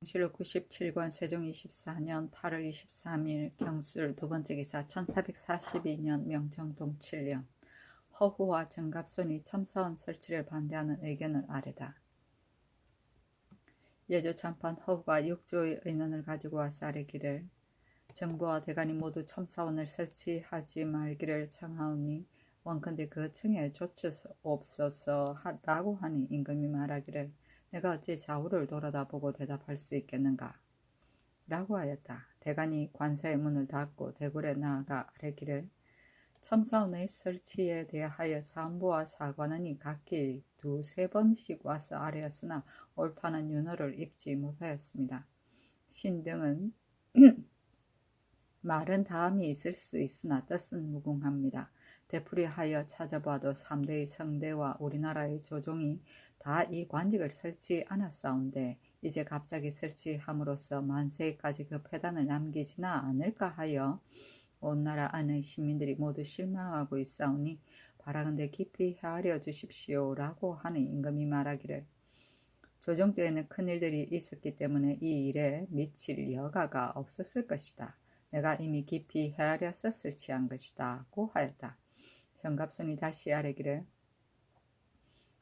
실록 97권 세종 24년 8월 23일 경술 두 번째 기사 1442년 명정동 7년 허후와 정갑손이 첨사원 설치를 반대하는 의견을 아래다. 예조 참판 허후가 6조의 의논을 가지고 와서 아뢰기를 정부와 대관이 모두 첨사원을 설치하지 말기를 청하오니 원컨대 그 청에 조치옵소서 라고 하니 임금이 말하기를 내가 어찌 좌우를 돌아다보고 대답할 수 있겠는가? 라고 하였다. 대관이 관사의 문을 닫고 대궐에 나아가 아뢰기를 첨사원의 설치에 대하여 사무부와 사관원이 각기 두세 번씩 와서 아뢰었으나 옳다는 윤허를 입지 못하였습니다. 신등은 말은 다음이 있을 수 있으나 뜻은 무궁합니다. 되풀이하여 찾아봐도 3대의 성대와 우리나라의 조종이 다 이 관직을 설치 않았사온데 이제 갑자기 설치함으로써 만세까지 그 폐단을 남기지나 않을까 하여 온 나라 안의 시민들이 모두 실망하고 있사오니 바라건대 깊이 헤아려 주십시오 라고 하니 임금이 말하기를 조정 때에는 큰일들이 있었기 때문에 이 일에 미칠 여가가 없었을 것이다. 내가 이미 깊이 헤아려서 설치한 것이다 고 하였다. 정갑손이 다시 아뢰기를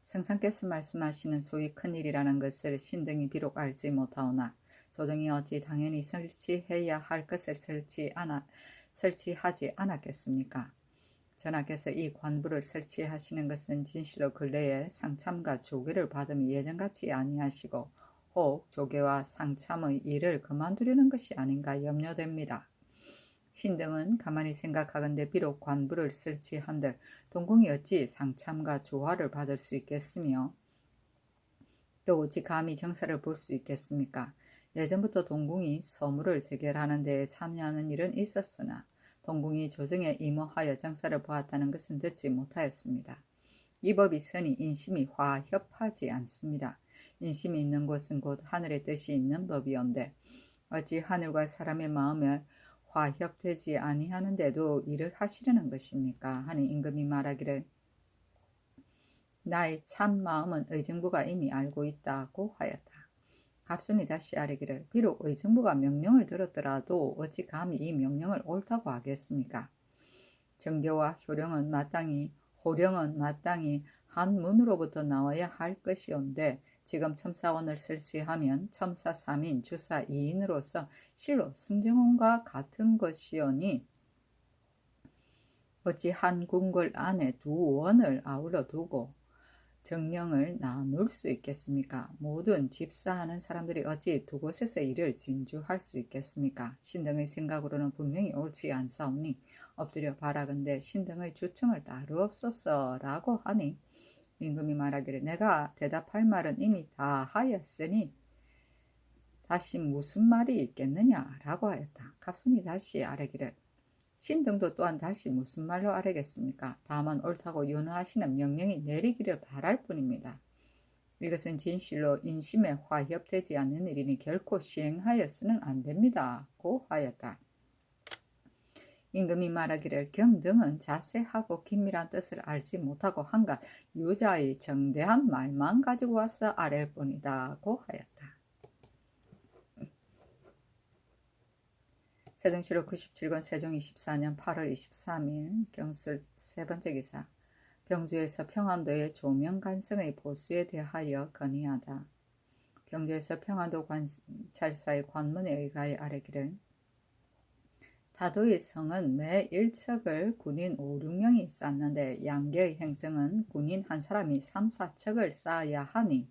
성상께서 말씀하시는 소위 큰일이라는 것을 신등이 비록 알지 못하오나 조정이 어찌 당연히 설치해야 할 것을 설치하지 않았겠습니까? 전하께서 이 관부를 설치하시는 것은 진실로 근래에 상참과 조계를 받으며 예전같이 아니하시고 혹 조계와 상참의 일을 그만두려는 것이 아닌가 염려됩니다. 신등은 가만히 생각하건대 비록 관부를 설치한들 동궁이 어찌 상참과 조화를 받을 수 있겠으며 또 어찌 감히 정사를 볼 수 있겠습니까? 예전부터 동궁이 서무를 재결하는 데에 참여하는 일은 있었으나 동궁이 조정에 임호하여 정사를 보았다는 것은 듣지 못하였습니다. 이 법이 선이 인심이 화협하지 않습니다. 인심이 있는 곳은 곧 하늘의 뜻이 있는 법이온데 어찌 하늘과 사람의 마음에 화협되지 아니하는데도 일을 하시려는 것입니까? 하니 임금이 말하기를 나의 참 마음은 의정부가 이미 알고 있다고 하였다. 갑순이 다시 아뢰기를 비록 의정부가 명령을 들었더라도 어찌 감히 이 명령을 옳다고 하겠습니까? 정교와 호령은 마땅히 한 문으로부터 나와야 할 것이온데 지금 첨사원을 설치하면 첨사 3인 주사 2인으로서 실로 승정원과 같은 것이오니 어찌 한 궁궐 안에 두 원을 아울러 두고 정령을 나눌 수 있겠습니까? 모든 집사하는 사람들이 어찌 두 곳에서 일을 진주할 수 있겠습니까? 신등의 생각으로는 분명히 옳지 않사오니 엎드려 바라건대 신등의 주청을 따르옵소서 라고 하니 임금이 말하기를 내가 대답할 말은 이미 다 하였으니 다시 무슨 말이 있겠느냐 라고 하였다. 갑순이 다시 아뢰기를 신등도 또한 다시 무슨 말로 아뢰겠습니까? 다만 옳다고 윤허하시는 명령이 내리기를 바랄 뿐입니다. 이것은 진실로 인심에 화협되지 않는 일이니 결코 시행하여서는 안 됩니다. 고 하였다. 임금이 말하기를 경등은 자세하고 긴밀한 뜻을 알지 못하고 한갓 유자의 정대한 말만 가지고 와서 아랠 뿐이다. 고 하였다. 세종실록 97권 세종 24년 8월 23일 경술 세 번째 기사 병주에서 평안도의 조명 간성의 보수에 대하여 건의하다. 병주에서 평안도 관찰사의 관문에 의하여 아뢰기를 타도의 성은 매 1척을 군인 5, 6명이 쌓는데 양계의 행성은 군인 한 사람이 3, 4척을 쌓아야 하니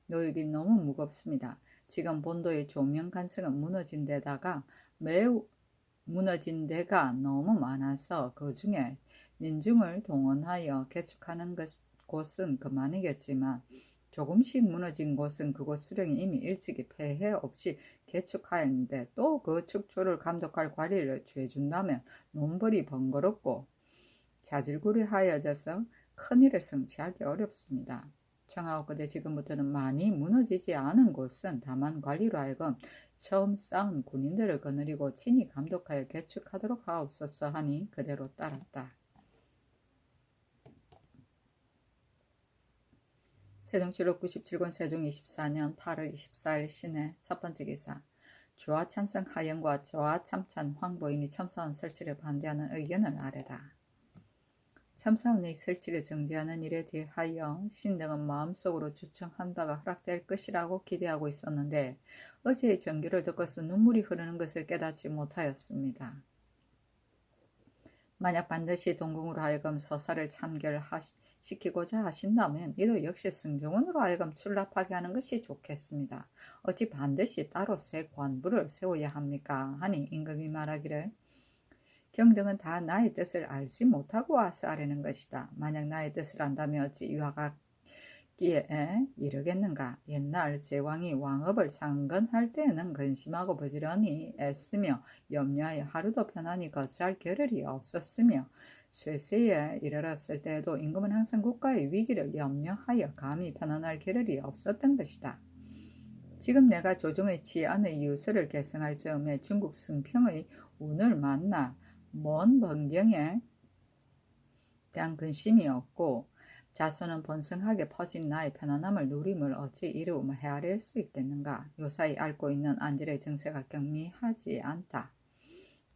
노역이 너무 무겁습니다. 지금 본도의 조명 간성은 무너진 데가 너무 많아서 그 중에 민중을 동원하여 개축하는 곳은 그만이겠지만 조금씩 무너진 곳은 그곳 수령이 이미 일찍이 폐해 없이 개축하였는데 또 그 축조를 감독할 관리를 죄준다면 논벌이 번거롭고 자질구레하여져서 큰일을 성취하기 어렵습니다. 청하옵건대 지금부터는 많이 무너지지 않은 곳은 다만 관리로 하여금 처음 쌓은 군인들을 거느리고 친히 감독하여 개축하도록 하옵소서 하니 그대로 따랐다. 세종실록 97권 세종 24년 8월 24일 시내 첫 번째 기사. 주와 찬성 하연과 저와 참찬 황보인이 첨사원 설치를 반대하는 의견을 아래다. 첨사원의 설치를 정지하는 일에 대하여 신등은 마음속으로 주청한 바가 허락될 것이라고 기대하고 있었는데 어제의 전교를 듣고서 눈물이 흐르는 것을 깨닫지 못하였습니다. 만약 반드시 동궁으로 하여금 서사를 참결시키고자 하신다면 이도 역시 승정원으로 하여금 출납하게 하는 것이 좋겠습니다. 어찌 반드시 따로 새 관부를 세워야 합니까? 하니 임금이 말하기를 경등은 다 나의 뜻을 알지 못하고 와서 아뢰는 것이다. 만약 나의 뜻을 안다면 어찌 이와 같기에 이르겠는가. 옛날 제왕이 왕업을 창건할 때에는 근심하고 부지런히 애쓰며 염려하여 하루도 편안히 거주할 겨를이 없었으며 쇠세에 이르렀을 때에도 임금은 항상 국가의 위기를 염려하여 감히 편안할 겨를이 없었던 것이다. 지금 내가 조정의 치안의 유서를 개성할 즈음에 중국 승평의 운을 만나 먼 번경에 대한 근심이 없고 자손은 번성하게 퍼진 나의 편안함을 누림을 어찌 이루며 헤아릴 수 있겠는가. 요사이 앓고 있는 안질의 정세가 경미하지 않다.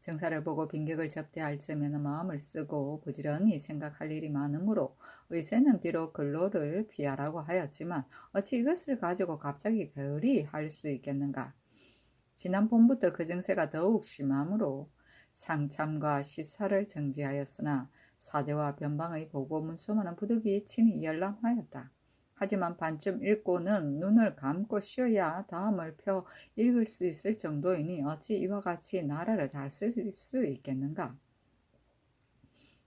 정사를 보고 빈객을 접대할 즈음에는 마음을 쓰고 부지런히 생각할 일이 많으므로 의세는 비록 근로를 피하라고 하였지만 어찌 이것을 가지고 갑자기 결의할 수 있겠는가. 지난 봄부터 그 정세가 더욱 심하므로 상참과 시사를 정지하였으나 사대와 변방의 보고문서만은 부득이 친히 열람하였다. 하지만 반쯤 읽고는 눈을 감고 쉬어야 다음을 펴 읽을 수 있을 정도이니 어찌 이와 같이 나라를 다스릴 수 있겠는가.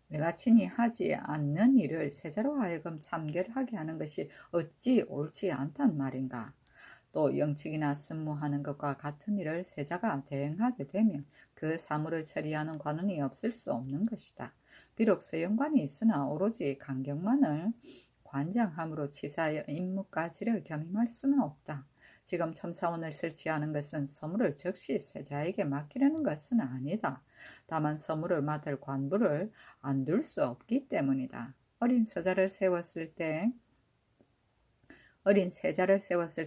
내가 친히 하지 않는 일을 세자로 하여금 참결하게 하는 것이 어찌 옳지 않단 말인가. 또 영칙이나 승무하는 것과 같은 일을 세자가 대행하게 되면 그 사무를 처리하는 관원이 없을 수 없는 것이다. 비록 서영관이 있으나 오로지 강경만을 관장함으로 치사의 임무까지를 겸임할 수는 없다. 지금 첨사원을 설치하는 것은 서무를 즉시 세자에게 맡기려는 것은 아니다. 다만 서무를 맡을 관부를 안 둘 수 없기 때문이다. 어린 세자를 세웠을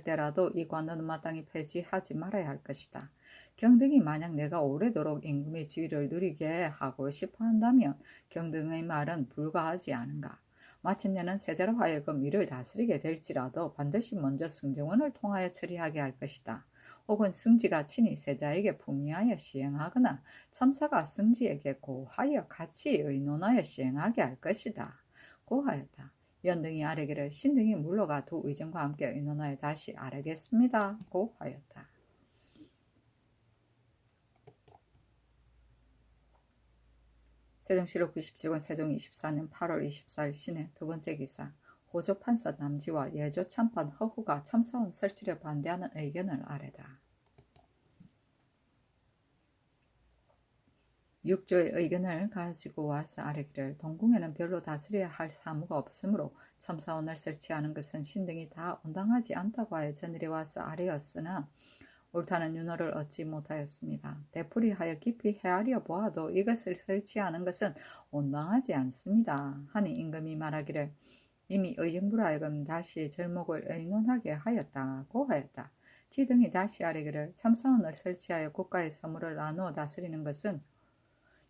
때라도 이 관원은 마땅히 폐지하지 말아야 할 것이다. 경등이 만약 내가 오래도록 임금의 지위를 누리게 하고 싶어 한다면 경등의 말은 불가하지 않은가. 마침내는 세자로 하여금 이를 다스리게 될지라도 반드시 먼저 승정원을 통하여 처리하게 할 것이다. 혹은 승지가 친히 세자에게 풍리하여 시행하거나 첨사가 승지에게 고하여 같이 의논하여 시행하게 할 것이다. 고하였다. 연등이 아뢰기를 신등이 물러가 두 의정과 함께 의논하여 다시 아뢰겠습니다. 고 하였다. 세종실록 97권 세종 24년 8월 24일 시내 두 번째 기사. 호조 판사 남지와 예조 참판 허후가 첨사원 설치를 반대하는 의견을 아뢰다. 육조의 의견을 가지고 와서 아뢰기를 동궁에는 별로 다스려야 할 사무가 없으므로 첨사원을 설치하는 것은 신등이 다 온당하지 않다고 하여 전일에 와서 아뢰었으나 옳다는 윤호를 얻지 못하였습니다. 되풀이하여 깊이 헤아려 보아도 이것을 설치하는 것은 온당하지 않습니다. 하니 임금이 말하기를 이미 의정부로 하여금 다시 절목을 의논하게 하였다고 하였다. 지등이 다시 아뢰기를 첨사원을 설치하여 국가의 서무를 나누어 다스리는 것은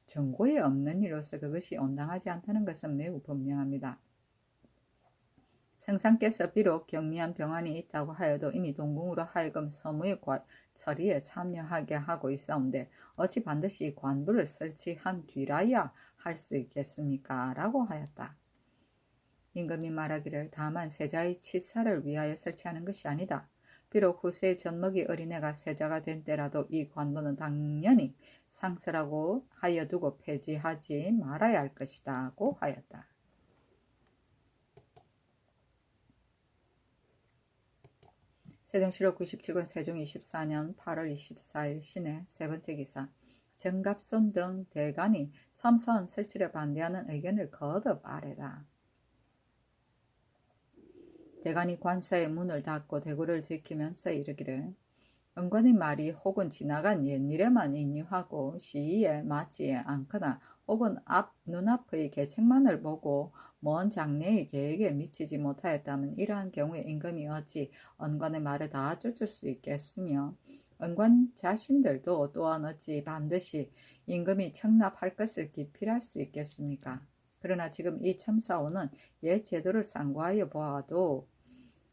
정고에 없는 일로서 그것이 온당하지 않다는 것은 매우 분명합니다. 성상께서 비록 경미한 병환이 있다고 하여도 이미 동궁으로 하여금 서무의 처리에 참여하게 하고 있사온데 어찌 반드시 관부를 설치한 뒤라야 할 수 있겠습니까? 라고 하였다. 임금이 말하기를 다만 세자의 치사를 위하여 설치하는 것이 아니다. 비록 후세 젖먹이 어린애가 세자가 된 때라도 이 관부는 당연히 상설하고 하여 두고 폐지하지 말아야 할 것이다. 고 하였다. 세종실록 97권 세종 24년 8월 24일 시내 세 번째 기사. 정갑손 등 대간이 첨사원 설치를 반대하는 의견을 거듭 아뢰다. 대간이 관사의 문을 닫고 대구를 지키면서 이르기를 은권의 말이 혹은 지나간 옛일에만 인유하고 시의에 맞지 않거나 혹은 눈앞의 계책만을 보고 먼 장래의 계획에 미치지 못하였다면 이러한 경우에 임금이 어찌 은권의 말을 다 쫓을 수 있겠으며 은권 자신들도 또한 어찌 반드시 임금이 청납할 것을 기필할 수 있겠습니까? 그러나 지금 이 첨사오는 옛 제도를 상고하여 보아도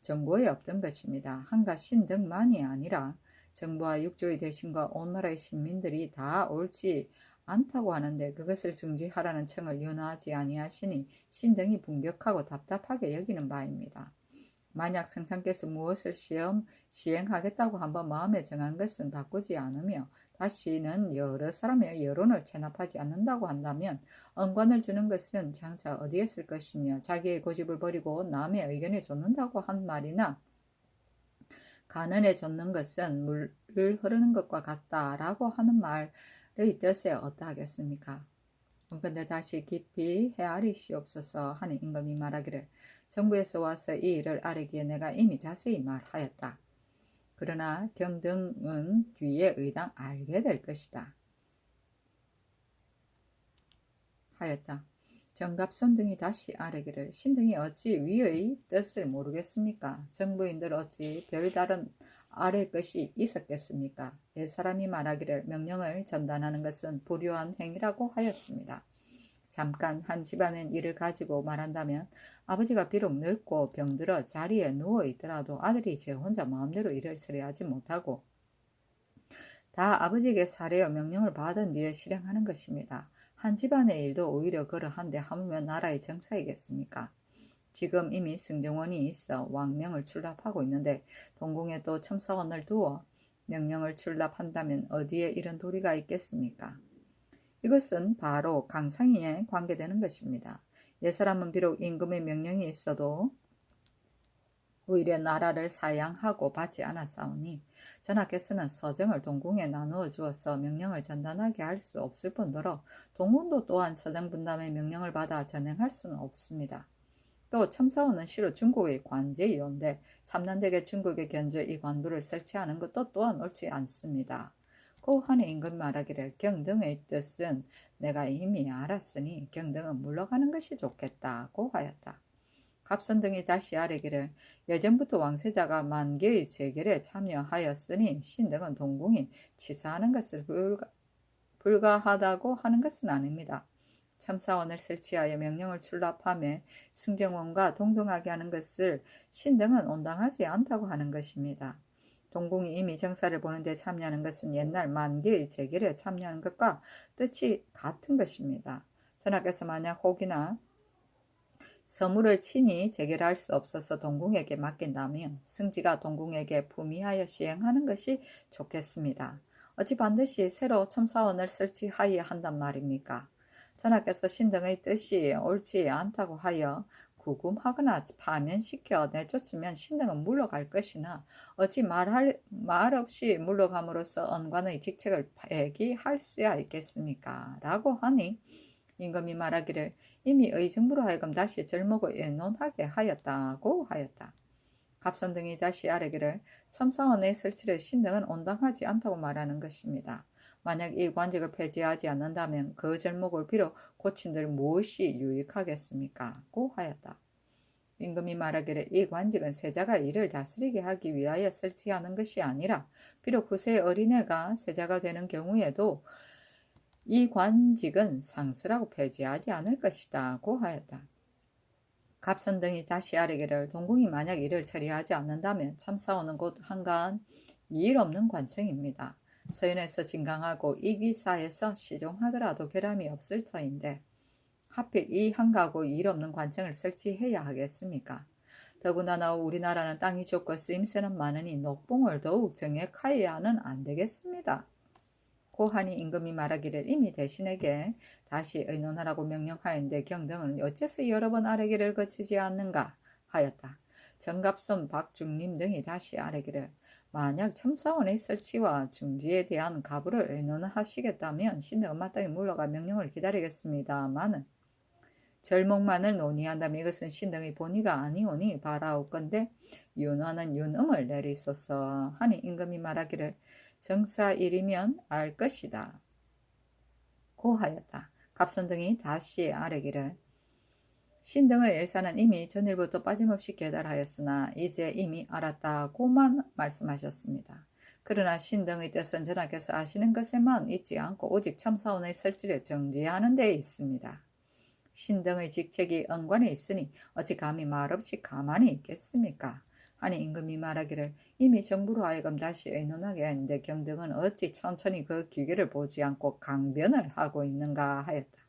정부에 없던 것입니다. 한가 신등만이 아니라 정부와 육조의 대신과 온 나라의 시민들이 다 옳지 않다고 하는데 그것을 중지하라는 청을 연호하지 아니하시니 신등이 분격하고 답답하게 여기는 바입니다. 만약 성상께서 무엇을 시행하겠다고 한번 마음에 정한 것은 바꾸지 않으며 다시는 여러 사람의 여론을 체납하지 않는다고 한다면 언관을 주는 것은 장차 어디에 쓸 것이며 자기의 고집을 버리고 남의 의견에 좇는다고 한 말이나 간언에 좇는 것은 물을 흐르는 것과 같다라고 하는 말의 뜻에 어떠하겠습니까? 근데 다시 깊이 헤아리시옵소서 하니 임금이 말하기를 정부에서 와서 이 일을 아뢰기에 내가 이미 자세히 말하였다. 그러나 경등은 뒤에 의당 알게 될 것이다. 하였다. 정갑손 등이 다시 아뢰기를 신등이 어찌 위의 뜻을 모르겠습니까? 정부인들 어찌 별다른 아랠 것이 있었겠습니까? 옛사람이 말하기를 명령을 전단하는 것은 불효한 행위라고 하였습니다. 잠깐 한 집안의 일을 가지고 말한다면 아버지가 비록 늙고 병들어 자리에 누워 있더라도 아들이 제 혼자 마음대로 일을 처리하지 못하고 다 아버지에게 사례어 명령을 받은 뒤에 실행하는 것입니다. 한 집안의 일도 오히려 그러한데 하물며 나라의 정사이겠습니까? 지금 이미 승정원이 있어 왕명을 출납하고 있는데 동궁에 또 첨사원을 두어 명령을 출납한다면 어디에 이런 도리가 있겠습니까? 이것은 바로 강상이에 관계되는 것입니다. 옛사람은 비록 임금의 명령이 있어도 오히려 나라를 사양하고 받지 않았사오니 전하께서는 서정을 동궁에 나누어 주어서 명령을 전단하게 할 수 없을 뿐더러 동궁도 또한 서정 분담의 명령을 받아 전행할 수는 없습니다. 또 첨사원은 실로 중국의 관제이온데 참난되게 중국에 견저 이 관부를 설치하는 것도 또한 옳지 않습니다. 고 하니 임금 말하기를 경등의 뜻은 내가 이미 알았으니 경등은 물러가는 것이 좋겠다고 하였다. 갑선 등이 다시 아뢰기를 예전부터 왕세자가 만개의 재결에 참여하였으니 신등은 동궁이 치사하는 것을 불가하다고 하는 것은 아닙니다. 첨사원을 설치하여 명령을 출납하며 승정원과 동등하게 하는 것을 신등은 온당하지 않다고 하는 것입니다. 동궁이 이미 정사를 보는데 참여하는 것은 옛날 만개의 재결에 참여하는 것과 뜻이 같은 것입니다. 전하께서 만약 혹이나 서무를 친히 재결할 수 없어서 동궁에게 맡긴다면 승지가 동궁에게 품위하여 시행하는 것이 좋겠습니다. 어찌 반드시 새로 첨사원을 설치하여야 한단 말입니까? 전하께서 신등의 뜻이 옳지 않다고 하여 구금하거나 파면시켜 내쫓으면 신등은 물러갈 것이나 어찌 말 없이 물러감으로써 언관의 직책을 폐기할 수야 있겠습니까? 라고 하니 임금이 말하기를 이미 의정부로 하여금 다시 절목을 의논하게 하였다고 하였다. 갑선 등이 다시 아뢰기를 첨사원의 설치를 신등은 온당하지 않다고 말하는 것입니다. 만약 이 관직을 폐지하지 않는다면 그 절목을 비록 고친들 무엇이 유익하겠습니까? 고 하였다. 임금이 말하기를 이 관직은 세자가 이를 다스리게 하기 위하여 설치하는 것이 아니라 비록 후세 어린애가 세자가 되는 경우에도 이 관직은 상스라고 폐지하지 않을 것이다 고 하였다. 갑선 등이 다시 아뢰기를 동궁이 만약 이를 처리하지 않는다면 첨사원은 곧 한가한 이일 없는 관청입니다. 서연에서 진강하고 이기사에서 시종하더라도 결함이 없을 터인데 하필 이 한가하고 일 없는 관청을 설치해야 하겠습니까? 더구나 우리나라는 땅이 좁고 쓰임새는 많으니 녹봉을 더욱 정액하여야는 안 되겠습니다. 고하니 임금이 말하기를 이미 대신에게 다시 의논하라고 명령하였는데 경등은 어째서 여러 번 아뢰기를 거치지 않는가 하였다. 정갑손 박중림 등이 다시 아뢰기를 만약 첨사원의 설치와 중지에 대한 가부를 의논하시겠다면 신등은 마땅히 물러가 명령을 기다리겠습니다마는 절목만을 논의한다면 이것은 신등의 본의가 아니오니 바라옵건대 윤화는 윤음을 내리소서 하니 임금이 말하기를 정사일이면 알 것이다 고하였다. 갑선등이 다시 아뢰기를 신등의 일사는 이미 전일부터 빠짐없이 계달하였으나 이제 이미 알았다고만 말씀하셨습니다. 그러나 신등의 뜻은 전하께서 아시는 것에만 있지 않고 오직 첨사원의 설치를 정지하는 데 있습니다. 신등의 직책이 언관에 있으니 어찌 감히 말없이 가만히 있겠습니까? 하니 임금이 말하기를 이미 정부로 하여금 다시 의논하게 했는데 경등은 어찌 천천히 그 기계를 보지 않고 강변을 하고 있는가 하였다.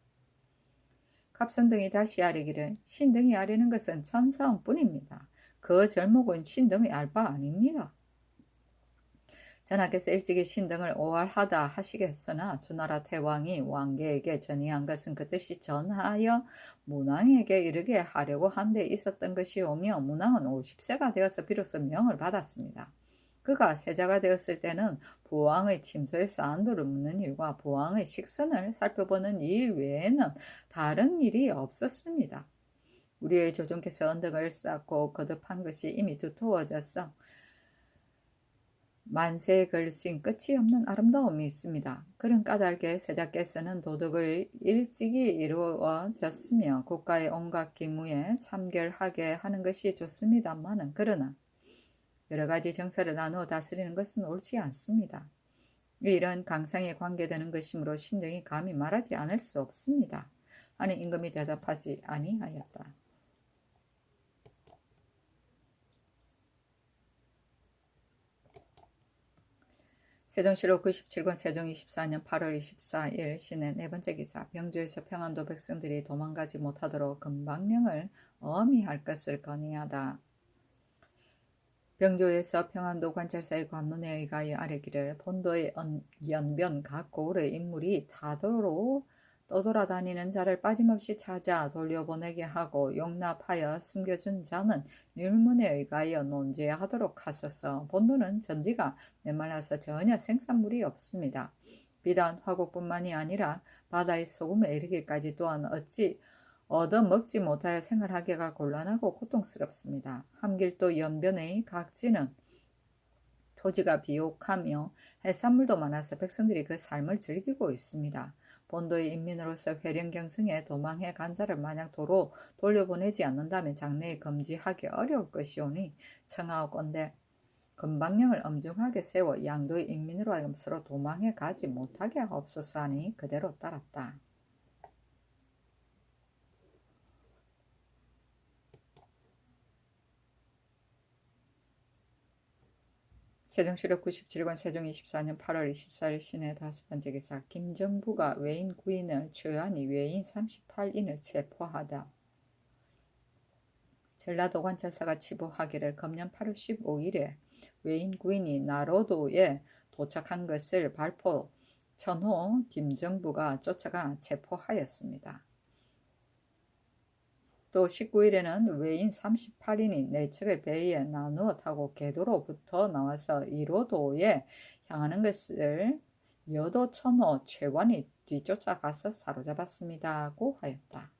갑선등이 다시 아뢰기를 신등이 아뢰는 것은 천사원 뿐입니다. 그 절목은 신등의 알 바 아닙니다. 전하께서 일찍이 신등을 오할하다 하시겠으나 주나라 태왕이 왕계에게 전의한 것은 그 뜻이 전하여 문왕에게 이르게 하려고 한 데 있었던 것이오며 문왕은 50세가 되어서 비로소 명을 받았습니다. 그가 세자가 되었을 때는 보왕의 침소에서 안도를 묻는 일과 보왕의 식선을 살펴보는 일 외에는 다른 일이 없었습니다. 우리의 조정께서 언덕을 쌓고 거듭한 것이 이미 두터워져서 만세에 걸친 끝이 없는 아름다움이 있습니다. 그런 까닭에 세자께서는 도덕을 일찍이 이루어졌으며 국가의 온갖 기무에 참결하게 하는 것이 좋습니다마는 그러나 여러 가지 정사를 나누어 다스리는 것은 옳지 않습니다. 이런 강상에 관계되는 것이므로 신등이 감히 말하지 않을 수 없습니다. 하니 임금이 대답하지 아니하였다. 세종실록 97권 세종 24년 8월 24일 신의 네 번째 기사 병조에서 평안도 백성들이 도망가지 못하도록 금방령을 엄히할 것을 건의하다. 병조에서 평안도 관찰사의 관문에 의하여 아뢰기를 본도의 연변 각 고을의 인물이 다도로 떠돌아다니는 자를 빠짐없이 찾아 돌려보내게 하고 용납하여 숨겨준 자는 율문에 의하여 논제하도록 하소서. 본도는 전지가 메말라서 전혀 생산물이 없습니다. 비단 화곡뿐만이 아니라 바다의 소금에 이르기까지 또한 어찌 얻어먹지 못하여 생활하기가 곤란하고 고통스럽습니다. 함길도 연변의 각지는 토지가 비옥하며 해산물도 많아서 백성들이 그 삶을 즐기고 있습니다. 본도의 인민으로서 회령경성에 도망해 간 자를 마냥 도로 돌려보내지 않는다면 장래에 금지하기 어려울 것이오니 청하옵건대 금방령을 엄중하게 세워 양도의 인민으로 하여금 서로 도망해 가지 못하게 하옵소서 하니 그대로 따랐다. 세종실록 97권 세종 24년 8월 24일 신의 다섯 번째 기사 김정부가 외인 9인을 최한이 외인 38인을 체포하다. 전라도 관찰사가 치부하기를 금년 8월 15일에 외인 9인이 나로도에 도착한 것을 발포 전후 김정부가 쫓아가 체포하였습니다. 또 19일에는 외인 38인이 네 척의 배에 나누어 타고 계도로부터 나와서 이로도에 향하는 것을 여도 천호 최관이 뒤쫓아가서 사로잡았습니다고 하였다.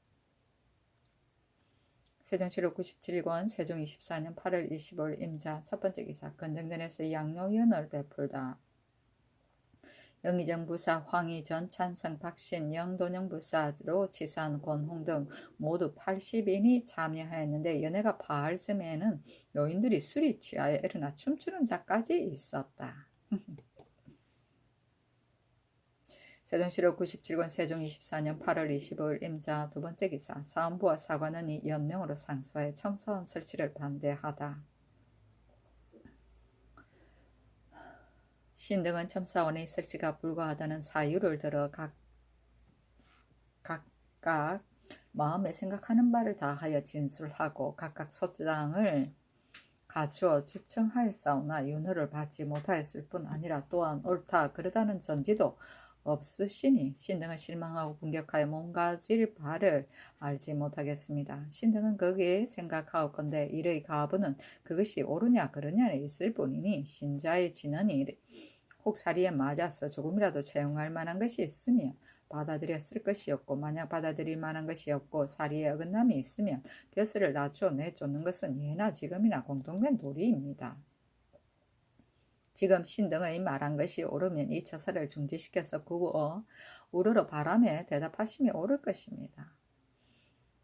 세종실록 97권 세종 24년 8월 25일 임자 첫 번째 기사 건정전에서 양로연을 베풀다. 영의정 부사 황희전 찬성 박신 영돈영 부사로 치산 권홍 등 모두 80인이 참여하였는데 연회가 파할 즈음에는 노인들이 술이 취하여 일어나 춤추는 자까지 있었다. 세종실록 97권 세종 24년 8월 25일 임자 두 번째 기사 사헌부와 사관원이 연명으로 상소해 첨사원 설치를 반대하다. 신등은 첨사원의 설치가 불가하다는 사유를 들어 각각 마음에 생각하는 바를 다하여 진술하고 각각 소장을 갖추어 주청하였사오나 윤허를 받지 못하였을 뿐 아니라 또한 옳다 그러다는 전지도 없으시니 신등은 실망하고 분격하여 몸가질 바를 알지 못하겠습니다. 신등은 거기에 생각하옵건대 이의 가부는 그것이 옳으냐 그르냐에 있을 뿐이니 신자의 진언이 혹사리에 맞아서 조금이라도 채용할 만한 것이 있으며 받아들였을 것이었고, 만약 받아들일 만한 것이 없고 사리에 어긋남이 있으면 벼슬을 낮춰 내쫓는 것은 예나 지금이나 공통된 도리입니다. 지금 신등의 말한 것이 옳으면 이 처사를 중지시켜서 구어 우러러 바람에 대답하심이 옳을 것입니다.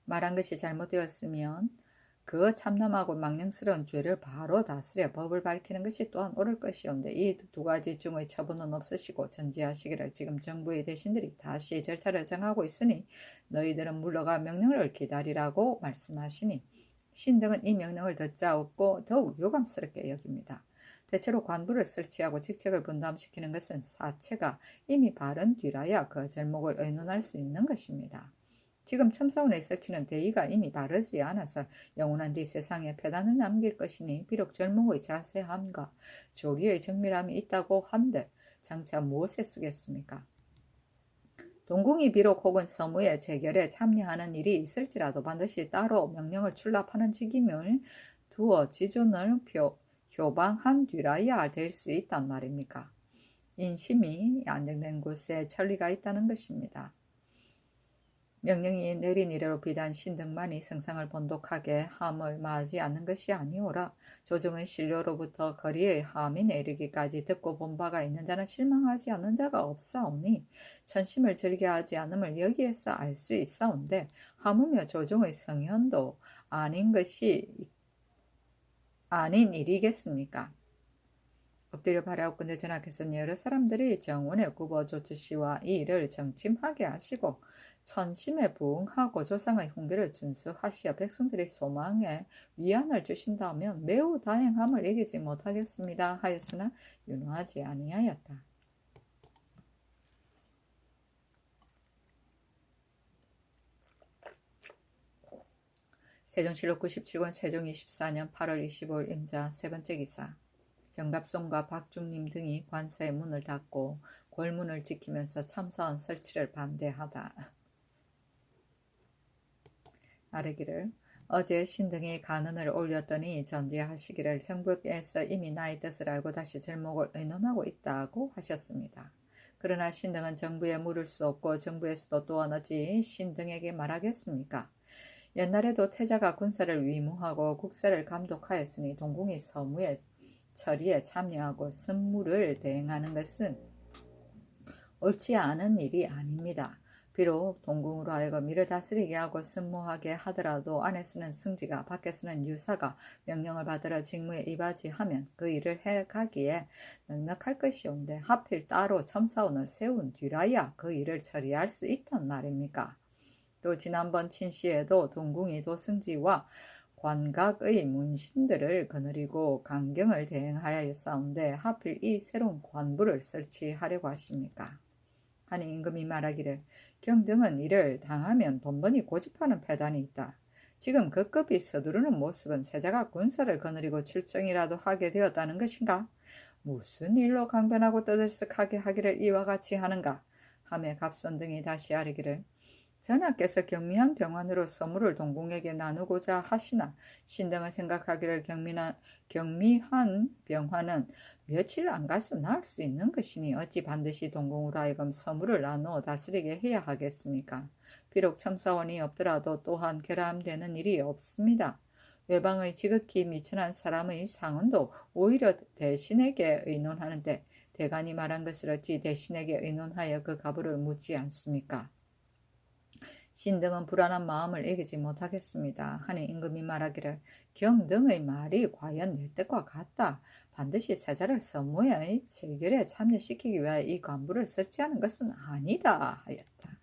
말한 것이 잘못되었으면 그 참남하고 망령스러운 죄를 바로 다스려 법을 밝히는 것이 또한 옳을 것이온데 이 두 가지 중의 처분은 없으시고 전지하시기를 지금 정부의 대신들이 다시 절차를 정하고 있으니 너희들은 물러가 명령을 기다리라고 말씀하시니 신등은 이 명령을 듣자없고 더욱 요감스럽게 여깁니다. 대체로 관부를 설치하고 직책을 분담시키는 것은 사체가 이미 바른 뒤라야 그 절목을 의논할 수 있는 것입니다. 지금 첨사원의 설치는 대의가 이미 바르지 않아서 영원한 뒤 세상에 폐단을 남길 것이니 비록 절목의 자세함과 조리의 정밀함이 있다고 한들 장차 무엇에 쓰겠습니까? 동궁이 비록 혹은 서무의 재결에 참여하는 일이 있을지라도 반드시 따로 명령을 출납하는 직임을 두어 지존을 효방한 뒤라야 될 수 있단 말입니까? 인심이 안정된 곳에 천리가 있다는 것입니다. 명령이 내린 이래로 비단 신등만이 성상을 번독하게 함을 마하지 않는 것이 아니오라. 조정의 신료로부터 거리의 하민에 이르기까지 듣고 본 바가 있는 자는 실망하지 않는 자가 없사오니 천심을 즐겨하지 않음을 여기에서 알 수 있사온데 하무며 조정의 성현도 아닌 일이겠습니까? 엎드려 발하옵건대 전하께서는 여러 사람들이 정원의 구보 조치시와 이 일을 정침하게 하시고 천심에 부응하고 조상의 훈계를 준수하시어 백성들의 소망에 위안을 주신다면 매우 다행함을 이기지 못하겠습니다 하였으나 윤호하지 아니하였다. 세종실록 97권 세종 24년 8월 25일 임자 세 번째 기사. 정갑송과 박중림 등이 관서의 문을 닫고 골문을 지키면서 참사원 설치를 반대하다. 아뢰기를 어제 신등이 간언을 올렸더니 전지하시기를 정부에서 이미 나의 뜻을 알고 다시 절목을 의논하고 있다고 하셨습니다. 그러나 신등은 정부에 물을 수 없고 정부에서도 또한 어찌 신등에게 말하겠습니까? 옛날에도 태자가 군사를 위무하고 국사를 감독하였으니 동궁이 서무의 처리에 참여하고 선무를 대행하는 것은 옳지 않은 일이 아닙니다. 비록 동궁으로 하여금 이를 다스리게 하고 선무하게 하더라도 안에서는 승지가 밖에서는 유사가 명령을 받으러 직무에 이바지하면 그 일을 해가기에 넉넉할 것이온데 하필 따로 첨사원을 세운 뒤라야 그 일을 처리할 수 있단 말입니까? 또 지난번 친시에도 동궁이 도승지와 관각의 문신들을 거느리고 강경을 대행하였사온데 하필 이 새로운 관부를 설치하려고 하십니까? 하니 임금이 말하기를 경등은 이를 당하면 번번이 고집하는 패단이 있다. 지금 급급히 서두르는 모습은 세자가 군사를 거느리고 출정이라도 하게 되었다는 것인가? 무슨 일로 강변하고 떠들썩하게 하기를 이와 같이 하는가? 하며 갑선 등이 다시 아뢰기를 전하께서 경미한 병환으로 서무를 동궁에게 나누고자 하시나 신등은 생각하기를 경미한 병환은 며칠 안 가서 나을 수 있는 것이니 어찌 반드시 동궁으로 하여금 서무를 나누어 다스리게 해야 하겠습니까? 비록 첨사원이 없더라도 또한 결함되는 일이 없습니다. 외방의 지극히 미천한 사람의 상언도 오히려 대신에게 의논하는데 대간이 말한 것을 어찌 대신에게 의논하여 그 가부를 묻지 않습니까? 신등은 불안한 마음을 이기지 못하겠습니다. 하니 임금이 말하기를 경등의 말이 과연 내 뜻과 같다. 반드시 세자를 서무의 재결에 참여시키기 위하여 이 관부를 설치하는 것은 아니다 하였다.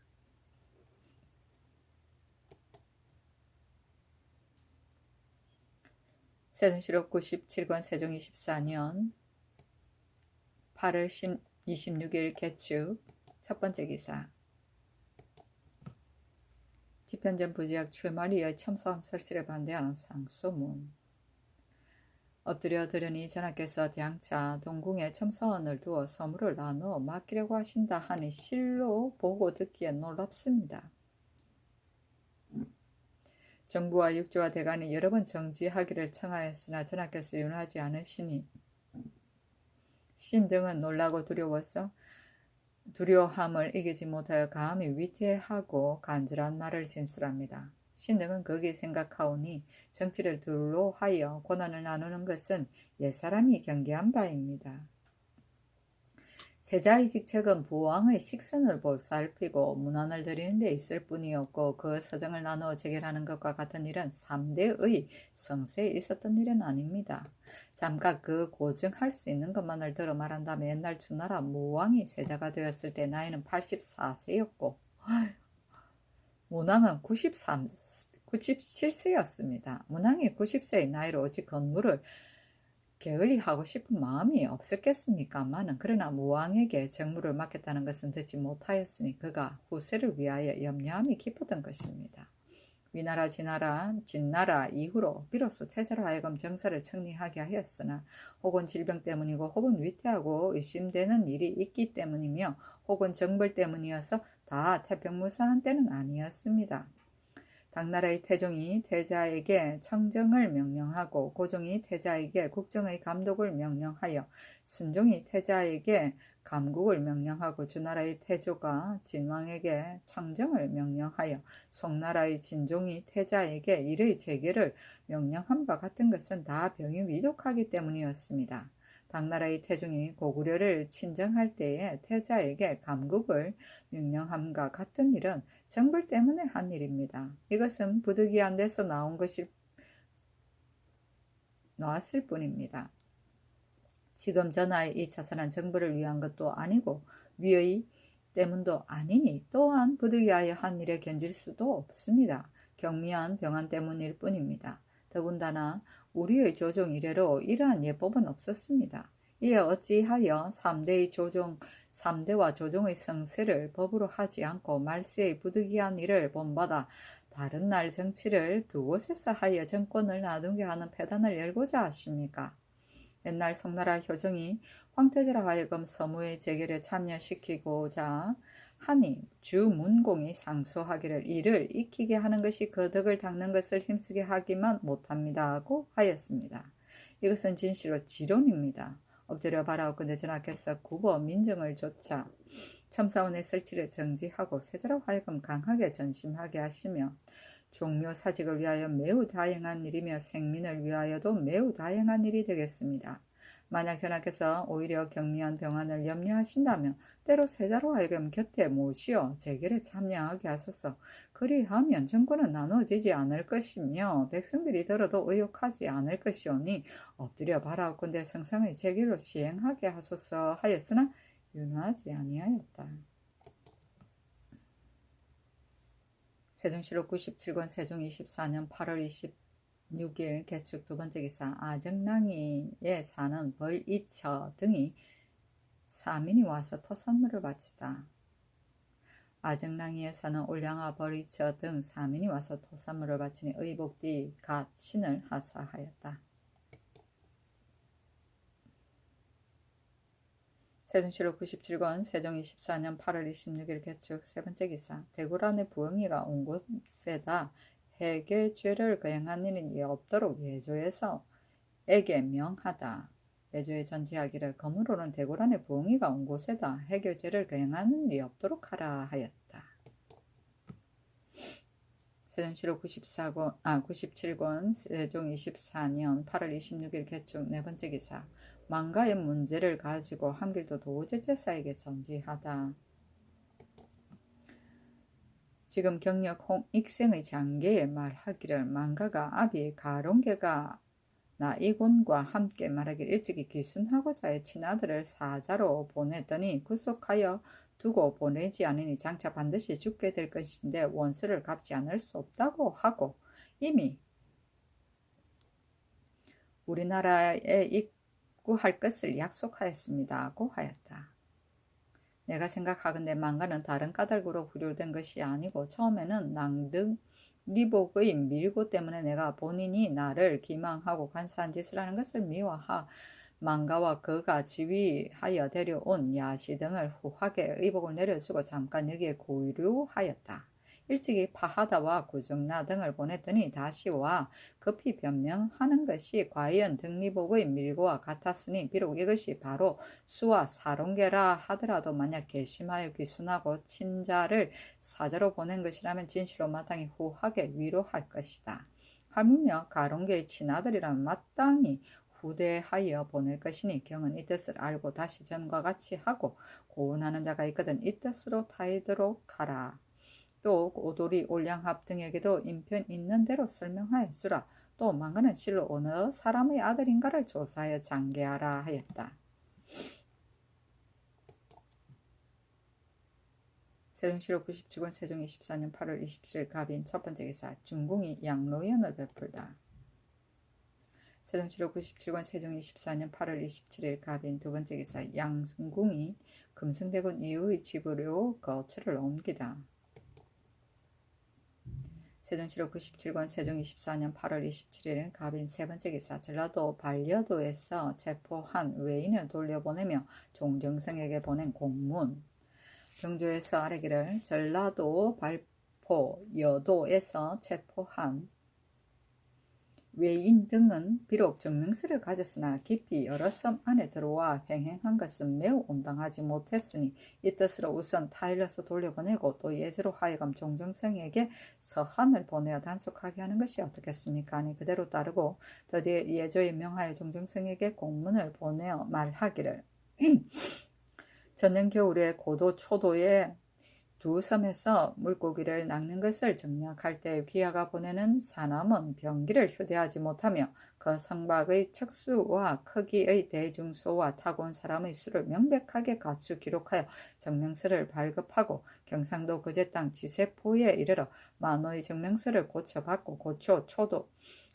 세종실록 97권 세종 24년 8월 26일 개축 첫 번째 기사. 지편전 부지학 출마리의 첨사원 설치를 반대하는 상소문. 엎드려 들으니 전하께서 장차 동궁에 첨사원을 두어 서무를 나누어 맡기려고 하신다 하니 실로 보고 듣기에 놀랍습니다. 정부와 육조와 대간이 여러 번 정지하기를 청하였으나 전하께서 윤하지 않으시니 신등은 놀라고 두려워서 두려움을 이기지 못하여 감히 위태하고 간절한 말을 진술합니다. 신등은 거기에 생각하오니 정치를 둘로 하여 고난을 나누는 것은 옛사람이 경계한 바입니다. 세자의 직책은 부왕의 식선을 보살피고 문안을 드리는 데 있을 뿐이었고 그 서정을 나누어 재결하는 것과 같은 일은 3대의 성세에 있었던 일은 아닙니다. 잠깐 그 고증할 수 있는 것만을 들어 말한다면 옛날 주나라 무왕이 세자가 되었을 때 나이는 84세였고 문왕은 97세였습니다. 문왕이 90세의 나이로 어찌 건물을 게을리하고 싶은 마음이 없었겠습니까마는 그러나 무왕에게 정무를 맡겼다는 것은 듣지 못하였으니 그가 후세를 위하여 염려함이 깊었던 것입니다. 위나라 진나라 이후로 비로소 태자로 하여금 정사를 청리하게 하였으나 혹은 질병 때문이고 혹은 위태하고 의심되는 일이 있기 때문이며 혹은 정벌 때문이어서 다 태평무사한 때는 아니었습니다. 당나라의 태종이 태자에게 청정을 명령하고 고종이 태자에게 국정의 감독을 명령하여 순종이 태자에게 감국을 명령하고 주나라의 태조가 진왕에게 청정을 명령하여 송나라의 진종이 태자에게 일의 재개를 명령한 바 같은 것은 다 병이 위독하기 때문이었습니다. 당나라의 태종이 고구려를 친정할 때에 태자에게 감국을 명령함과 같은 일은 정벌 때문에 한 일입니다. 이것은 부득이한 데서 나왔을 뿐입니다. 지금 전하의 이 자선한 정벌을 위한 것도 아니고 위의 때문도 아니니 또한 부득이하여 한 일에 견질 수도 없습니다. 경미한 병환 때문일 뿐입니다. 더군다나 우리의 조종 이래로 이러한 예법은 없었습니다. 이에 어찌하여 3대와 조종의 성세를 법으로 하지 않고 말세의 부득이한 일을 본받아 다른 날 정치를 두 곳에서 하여 정권을 나누게 하는 폐단을 열고자 하십니까? 옛날 송나라 효정이 황태자로 하여금 서무의 재결에 참여시키고자 하니 주문공이 상소하기를 이를 익히게 하는 것이 그 덕을 닦는 것을 힘쓰게 하기만 못합니다 하고 하였습니다. 이것은 진실로 지론입니다. 엎드려 바라옵건대 전하께서 국어 민정을 조차 첨사원의 설치를 정지하고 세자로 하여금 강하게 전심하게 하시며 종묘 사직을 위하여 매우 다양한 일이며 생민을 위하여도 매우 다양한 일이 되겠습니다. 만약 전하께서 오히려 경미한 병환을 염려하신다면 때로 세자로 하여금 곁에 모시어 재결에 참여하게 하소서. 그리하면 정권은 나누어지지 않을 것이며 백성들이 들어도 의혹하지 않을 것이오니 엎드려 바라옵건대 성상의 재결로 시행하게 하소서 하였으나 윤화하지 아니하였다. 세종실록 97권 세종 24년 8월 26일 개축 두 번째 기사 아정랑이에 사는 벌이처 등이 사민이 와서 토산물을 바치다. 아정랑이에 사는 올량아 벌이처 등 사민이 와서 토산물을 바치니 의복디 갓 신을 하사하였다. 세종실록 97권 세종 24년 8월 26일 개축 세 번째 기사 대구란의 부엉이가 온 곳에다 해괴죄를 거행한 일이 없도록 예조에서 에게 명하다. 예조에 전지하기를 검으로는 대구란의 부엉이가 온 곳에다 해괴죄를 거행하는 일이 없도록 하라 하였다. 세종실록 97권 세종 24년 8월 26일 개축 네 번째 기사 망가의 문제를 가지고 한길도 도제제사에게 전지하다. 지금 경력 홍익생의 장계에 말하기를 망가가 아비 가롱계가 나이곤과 함께 말하길 일찍이 기순하고자 해 친아들을 사자로 보냈더니 구속하여 두고 보내지 않으니 장차 반드시 죽게 될 것인데 원수를 갚지 않을 수 없다고 하고 이미 우리나라에 할 것을 약속하였습니다고 하였다. 내가 생각하건대 망가는 다른 까닭으로 후료된 것이 아니고 처음에는 낭득리복의 밀고 때문에 내가 본인이 나를 기망하고 간사한 짓을 하는 것을 미워하 망가와 그가 지휘하여 데려온 야시 등을 후하게 의복을 내려주고 잠깐 여기에 고류하였다. 일찍이 파하다와 구정나 등을 보냈더니 다시 와 급히 변명하는 것이 과연 등리복의 밀고와 같았으니 비록 이것이 바로 수와 사롱계라 하더라도 만약 괘씸하여 귀순하고 친자를 사저로 보낸 것이라면 진실로 마땅히 후하게 위로할 것이다. 하물며 가롱계의 친아들이라면 마땅히 후대하여 보낼 것이니 경은 이 뜻을 알고 다시 전과 같이 하고 고운하는 자가 있거든 이 뜻으로 타이도록 하라. 또 오도리 올량합 등에게도 인편 있는 대로 설명하였으라. 또 망가는 실로 어느 사람의 아들인가를 조사하여 장계하라 하였다. 세종실록 97권 세종 24년 8월 27일 갑인 첫 번째 기사 중궁이 양로연을 베풀다. 세종실록 97권 세종 24년 8월 27일 갑인 두 번째 기사 양승궁이 금승대군 이후의 집으로 거처를 옮기다. 세종실록 97권 세종 24년 8월 27일 갑인 세 번째 기사 전라도 반려도에서 체포한 외인을 돌려보내며 종정성에게 보낸 공문. 경주에서 아래기를 전라도 발포 여도에서 체포한 외인 등은 비록 증명서를 가졌으나 깊이 여러 섬 안에 들어와 횡행한 것은 매우 온당하지 못했으니 이 뜻으로 우선 타일러서 돌려보내고 또 예제로 하여금 종정성에게 서한을 보내어 단속하게 하는 것이 어떻겠습니까? 아니 그대로 따르고 더디에 예조에 명하여 종정성에게 공문을 보내어 말하기를 전년 겨울에 고도 초도에 두 섬에서 물고기를 낚는 것을 정략할 때 귀하가 보내는 사람은 병기를 휴대하지 못하며 그 성박의 척수와 크기의 대중소와 타고 온 사람의 수를 명백하게 갖추 기록하여 정명서를 발급하고 경상도 거제 땅 지세포에 이르러 만호의 정명서를 고쳐받고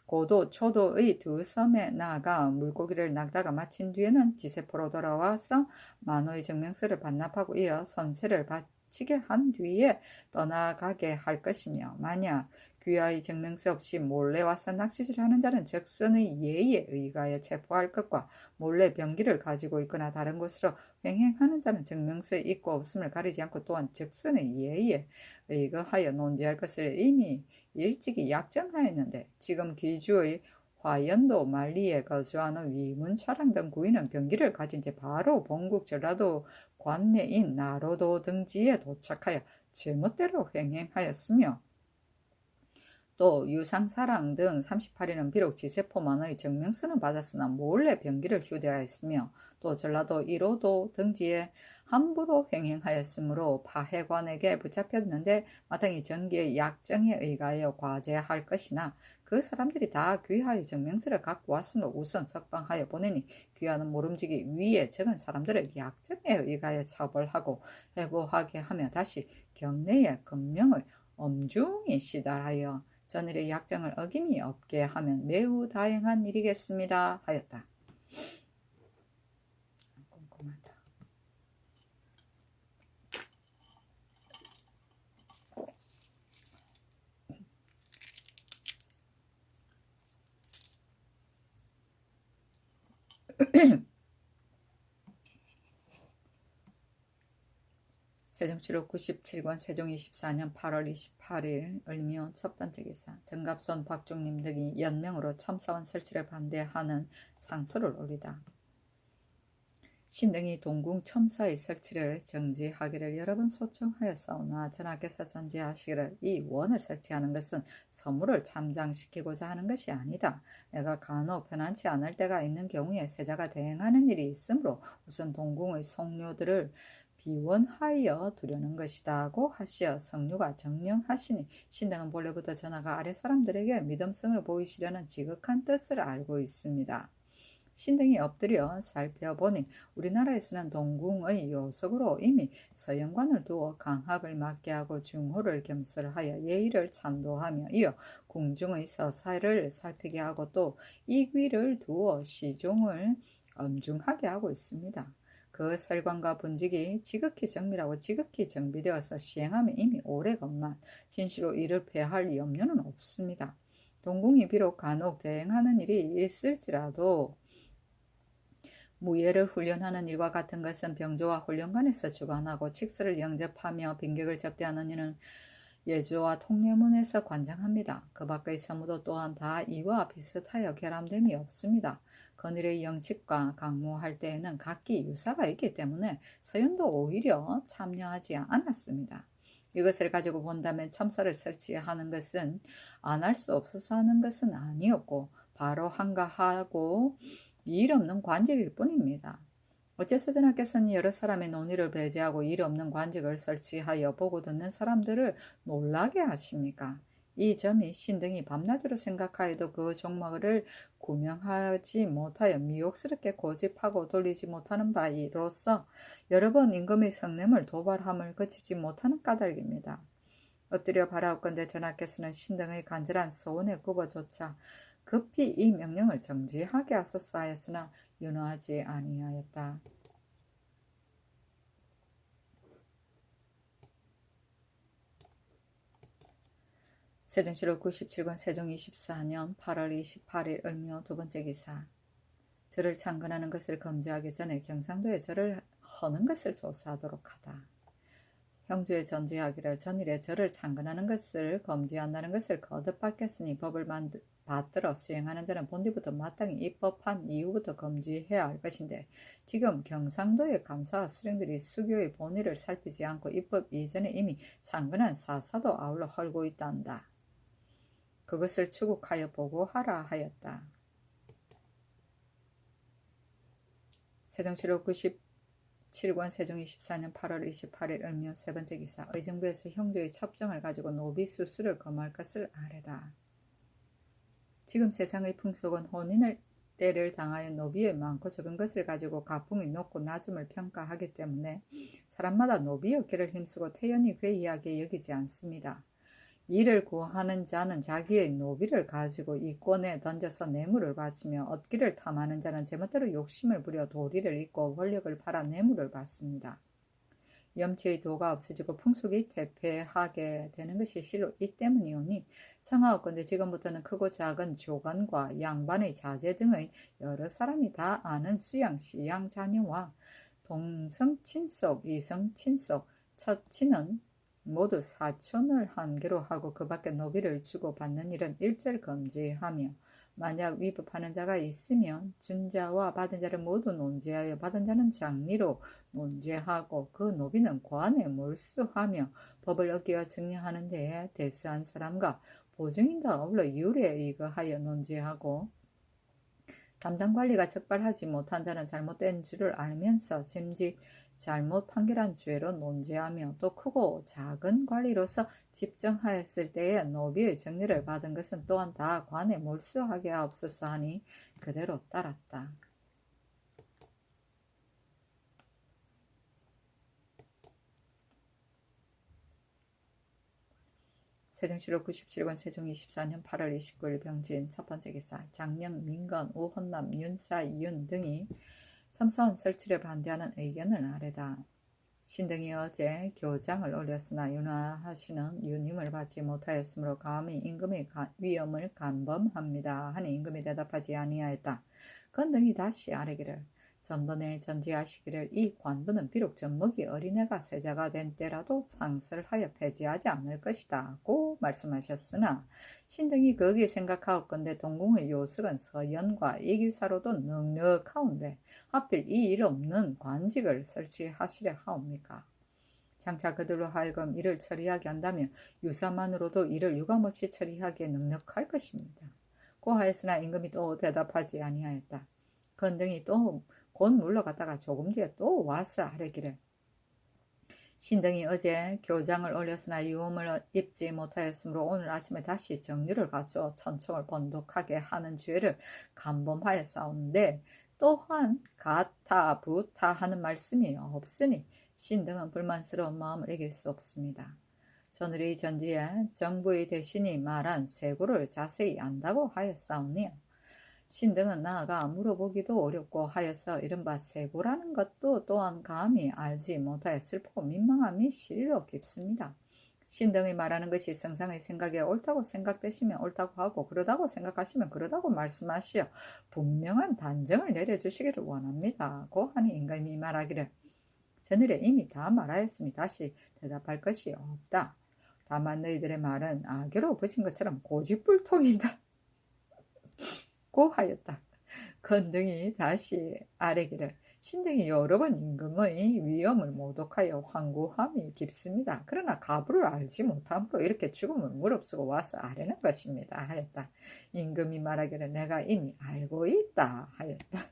고도 초도의 두 섬에 나아가 물고기를 낚다가 마친 뒤에는 지세포로 돌아와서 만호의 정명서를 반납하고 이어 선세를 바치게 한 뒤에 떠나가게 할 것이며 만약 귀하의 증명서 없이 몰래 와서 낚시질 하는 자는 적선의 예의에 의하여 체포할 것과 몰래 병기를 가지고 있거나 다른 곳으로 횡행하는 자는 증명서에 있고 없음을 가리지 않고 또한 적선의 예의에 의거하여 논지할 것을 이미 일찍이 약정하였는데 지금 귀주의 화연도 만리에 거주하는 위문차랑 등 구인은 병기를 가진 채 바로 본국 전라도 관내인 나로도 등지에 도착하여 제멋대로 횡행하였으며 또 유상사랑 등 38인은 비록 지세포만의 증명서는 받았으나 몰래 병기를 휴대하였으며 또 전라도 1호도 등지에 함부로 횡행하였으므로 파해관에게 붙잡혔는데 마땅히 정기의 약정에 의하여 과제할 것이나 그 사람들이 다 귀하의 증명서를 갖고 왔으므로 우선 석방하여 보내니 귀하는 모름지기 위에 적은 사람들을 약정에 의하여 처벌하고 해고하게 하며 다시 경내에 금명을 엄중히 시달하여 전일의 약정을 어김이 없게 하면 매우 다행한 일이겠습니다 하였다. 꼼꼼하다. 세종실록 97권 세종 24년 8월 28일 을묘 첫 번째 기사 정갑손 박종림 등이 연명으로 첨사원 설치를 반대하는 상소를 올리다. 신등이 동궁 첨사의 설치를 정지하기를 여러 번 소청하였사오나 전하께서 전지하시기를 이 원을 설치하는 것은 서무를 참장시키고자 하는 것이 아니다. 내가 간혹 편안치 않을 때가 있는 경우에 세자가 대행하는 일이 있으므로 우선 동궁의 속료들을 비원하여 두려는 것이다고 하시어 성류가 정령하시니 신등은 본래부터 전하가 아랫사람들에게 믿음성을 보이시려는 지극한 뜻을 알고 있습니다. 신등이 엎드려 살펴보니 우리나라에서는 동궁의 요속으로 이미 서영관을 두어 강학을 맡게 하고 중호를 겸설하여 예의를 찬도하며 이어 궁중의 서사를 살피게 하고 또 이귀를 두어 시종을 엄중하게 하고 있습니다. 그 설관과 분직이 지극히 정밀하고 지극히 정비되어서 시행하며 이미 오래건만 진시로 이를 폐할 염려는 없습니다. 동궁이 비록 간혹 대행하는 일이 있을지라도 무예를 훈련하는 일과 같은 것은 병조와 훈련관에서 주관하고 칙서를 영접하며 빈객을 접대하는 일은 예주와 통례문에서 관장합니다. 그 밖의 서무도 또한 다 이와 비슷하여 결함됨이 없습니다. 건일의 영칙과 강무할 때에는 각기 유사가 있기 때문에 서연도 오히려 참여하지 않았습니다. 이것을 가지고 본다면 첨사를 설치하는 것은 안 할 수 없어서 하는 것은 아니었고 바로 한가하고 일 없는 관직일 뿐입니다. 어째서 전하께서는 여러 사람의 논의를 배제하고 일 없는 관직을 설치하여 보고 듣는 사람들을 놀라게 하십니까? 이 점이 신등이 밤낮으로 생각하여도 그 종목을 구명하지 못하여 미혹스럽게 고집하고 돌리지 못하는 바이로서 여러 번 임금의 성냄을 도발함을 그치지 못하는 까닭입니다. 엎드려 바라옵건대 전하께서는 신등의 간절한 소원에 굽어조차 급히 이 명령을 정지하게 하소서 하였으나 윤호하지 아니하였다. 세종시록 97권 세종 24년 8월 28일 을묘 두 번째 기사. 절을 창건하는 것을 금지하기 전에 경상도에 절을 허는 것을 조사하도록 하다. 형주에 전지하기를 전일에 절을 창건하는 것을 금지한다는 것을 거듭 밝혔으니 법을 받들어 수행하는 자는 본디부터 마땅히 입법한 이후부터 금지해야 할 것인데 지금 경상도의 감사와 수령들이 수교의 본의를 살피지 않고 입법 이전에 이미 창건한 사사도 아울러 헐고 있단다. 그것을 추국하여 보고하라 하였다. 세종시록 97권 세종 24년 8월 28일 을묘 세 번째 기사. 의정부에서 형조의 첩정을 가지고 노비 수수를 금할 것을 아뢰다. 지금 세상의 풍속은 혼인을 때를 당하여 노비의 많고 적은 것을 가지고 가풍이 높고 낮음을 평가하기 때문에 사람마다 노비의 길을 힘쓰고 태연히 괴이하게 여기지 않습니다. 이를 구하는 자는 자기의 노비를 가지고 이권에 던져서 뇌물을 바치며 얻기를 탐하는 자는 제멋대로 욕심을 부려 도리를 잇고 권력을 팔아 뇌물을 받습니다. 염치의 도가 없어지고 풍속이 퇴폐하게 되는 것이 실로 이 때문이오니 청하옵건대 지금부터는 크고 작은 조간과 양반의 자제 등의 여러 사람이 다 아는 수양 시양 자녀와 동성 친속, 이성 친속, 처친은 모두 사촌을 한계로 하고 그 밖에 노비를 주고 받는 일은 일절 금지하며 만약 위법하는 자가 있으면 준 자와 받은 자를 모두 논제하여 받은 자는 장리로 논제하고 그 노비는 관에 몰수하며 법을 어기와 증명하는 데에 대수한 사람과 보증인도 아울러 유례에 의거하여 논제하고 담당 관리가 적발하지 못한 자는 잘못된 줄을 알면서 짐짓 잘못 판결한 죄로 논제하며 또 크고 작은 관리로서 집정하였을 때에 노비의 정리를 받은 것은 또한 다 관에 몰수하게 하옵소서 하니 그대로 따랐다. 세종시록 97권 세종 24년 8월 29일 병진 첫 번째 기사. 장령, 민건, 우헌남, 윤사, 윤 등이 첨사원 설치를 반대하는 의견을 아래다. 신등이 어제 교장을 올렸으나 윤화하시는 유님을 받지 못하였으므로 감히 임금의 위엄을 간범합니다 하니 임금이 대답하지 아니하였다. 건등이 다시 아뢰기를 전번에 전지하시기를 이 관부는 비록 젖먹이 어린애가 세자가 된 때라도 상설하여 폐지하지 않을 것이다 고 말씀하셨으나 신등이 거기에 생각하옵건대 동궁의 요석은 서연과 이규사로도 넉넉하온데 하필 이 일 없는 관직을 설치하시려 하옵니까? 장차 그들로 하여금 이를 처리하게 한다면 유사만으로도 이를 유감없이 처리하기에 넉넉할 것입니다. 고하였으나 임금이 또 대답하지 아니하였다. 건등이 또 곧 물러갔다가 조금 뒤에 또 와서 아뢰기를 신등이 어제 교장을 올렸으나 유엄을 입지 못하였으므로 오늘 아침에 다시 정류를 갖추어 천총을 번독하게 하는 죄를 간범하였사온데 또한 가타 부타 하는 말씀이 없으니 신등은 불만스러운 마음을 이길 수 없습니다. 전일의 전지에 정부의 대신이 말한 세고를 자세히 안다고 하였사오니 신등은 나아가 물어보기도 어렵고 하여서 이른바 세고라는 것도 또한 감히 알지 못하여 슬프고 민망함이 실로 깊습니다. 신등이 말하는 것이 성상의 생각에 옳다고 생각되시면 옳다고 하고 그러다고 생각하시면 그러다고 말씀하시어 분명한 단정을 내려주시기를 원합니다. 고 하니 임금이 말하기를 전일에 이미 다 말하였으니 다시 대답할 것이 없다. 다만 너희들의 말은 아교로 버진 것처럼 고집불통이다. 고하였다. 건등이 다시 아뢰기를 신등이 여러 번 임금의 위엄을 모독하여 황구함이 깊습니다. 그러나 가부를 알지 못함으로 이렇게 죽음을 무릅쓰고 와서 아뢰는 것입니다. 하였다. 임금이 말하기를 내가 이미 알고 있다. 하였다.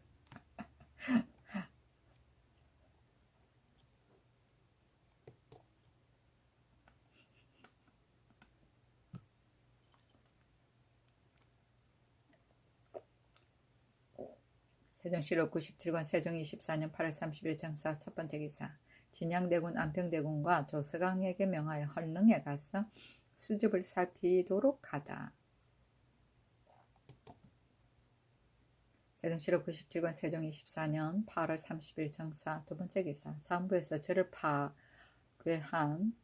세종시록 97권 세종 24년 8월 30일 정사 첫 번째 기사. 진양대군 안평대군과 조서강에게 명하여 헐릉에 가서 수집을 살피도록 하다. 세종시록 97권 세종 24년 8월 30일 정사 두 번째 기사. 사헌부에서 저를 파괴한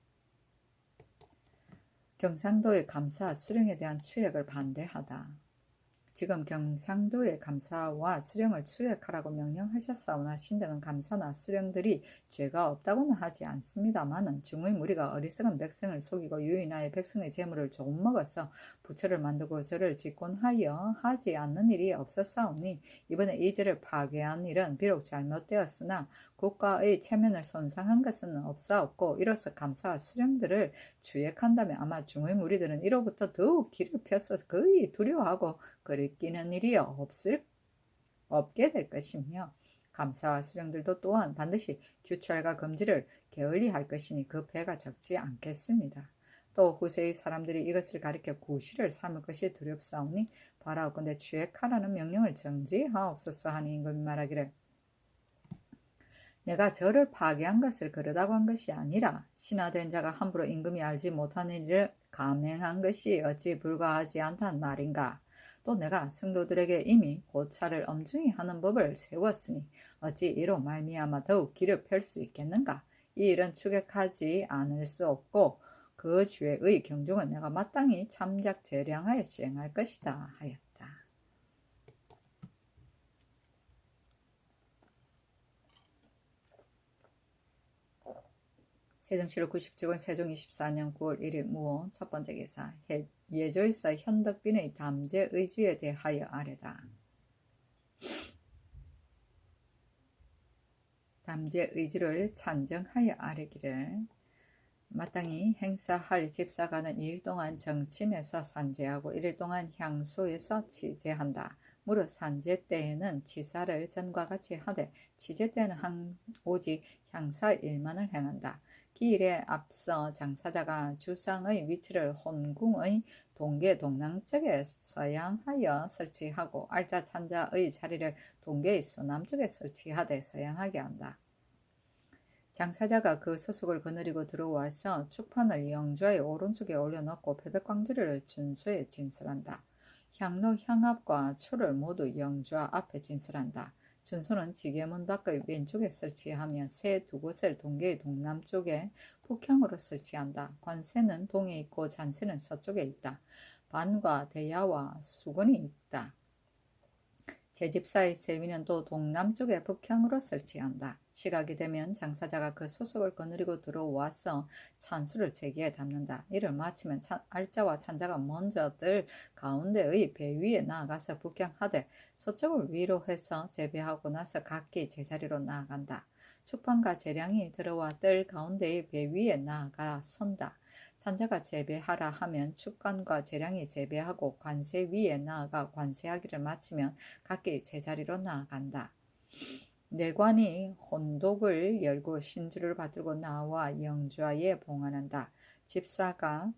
경상도의 감사 수령에 대한 추액을 반대하다. 지금 경상도의 감사와 수령을 추액하라고 명령하셨사오나 신등은 감사나 수령들이 죄가 없다고는 하지 않습니다마는 중의 무리가 어리석은 백성을 속이고 유인하여 백성의 재물을 조금 먹어서 부처를 만들고 저를 직권하여 하지 않는 일이 없었사오니 이번에 이 죄를 파괴한 일은 비록 잘못되었으나 국가의 체면을 손상한 것은 없사옵고 이로써 감사와 수령들을 추액한다면 아마 중의 무리들은 이로부터 더욱 길을 펴서 거의 두려워하고 거리끼는 일이 없게 될 것이며 감사와 수령들도 또한 반드시 규찰과 금지를 게을리할 것이니 그 배가 적지 않겠습니다. 또 후세의 사람들이 이것을 가리켜 구실을 삼을 것이 두렵사오니 바라옵건대 추액하라는 명령을 정지하옵소서 하니 임금이 말하기를 내가 저를 파괴한 것을 그러다고 한 것이 아니라 신하된 자가 함부로 임금이 알지 못하는 일을 감행한 것이 어찌 불가하지 않단 말인가. 또 내가 성도들에게 이미 고찰을 엄중히 하는 법을 세웠으니 어찌 이로 말미암아 더욱 길을 펼 수 있겠는가. 이 일은 추격하지 않을 수 없고 그 주의 경종은 내가 마땅히 참작 재량하여 시행할 것이다 하였다. 세종시록 97권 세종 24년 9월 1일 무호 첫 번째 기사. 예조에서 현덕빈의 담제 의주에 대하여 아뢰다. 담제 의주를 찬정하여 아뢰기를 마땅히 행사할 집사가는 2일 동안 정침에서 산제하고 1일 동안 향소에서 치제한다. 무릇 산제 때에는 치사를 전과 같이 하되 치제 때는 오직 향사 일만을 행한다. 기일에 앞서 장사자가 주상의 위치를 혼궁의 동계 동남쪽에 서양하여 설치하고 알짜 찬자의 자리를 동계의 서남쪽에 설치하되 서양하게 한다. 장사자가 그 소속을 거느리고 들어와서 축판을 영좌의 오른쪽에 올려놓고 표백광주리를 준수에 진설한다. 향로 향압과 초를 모두 영좌 앞에 진설한다. 준수는 지게문 밖의 왼쪽에 설치하며 새 두 곳을 동계의 동남쪽에 북향으로 설치한다. 관세는 동에 있고 잔세는 서쪽에 있다. 반과 대야와 수건이 있다. 제집사의 세위는 또 동남쪽에 북향으로 설치한다. 시각이 되면 장사자가 그 소속을 거느리고 들어와서 찬수를 제기에 담는다. 이를 마치면 알자와 찬자가 먼저 뜰 가운데의 배 위에 나아가서 북향하되 서쪽을 위로 해서 재배하고 나서 각기 제자리로 나아간다. 축판과 재량이 들어와 뜰 가운데의 배 위에 나아가 선다. 찬자가 재배하라 하면 축관과 재량이 재배하고 관세 위에 나아가 관세하기를 마치면 각기 제자리로 나아간다. 내관이 혼독을 열고 신주를 받들고 나와 영좌에 봉헌한다. 집사가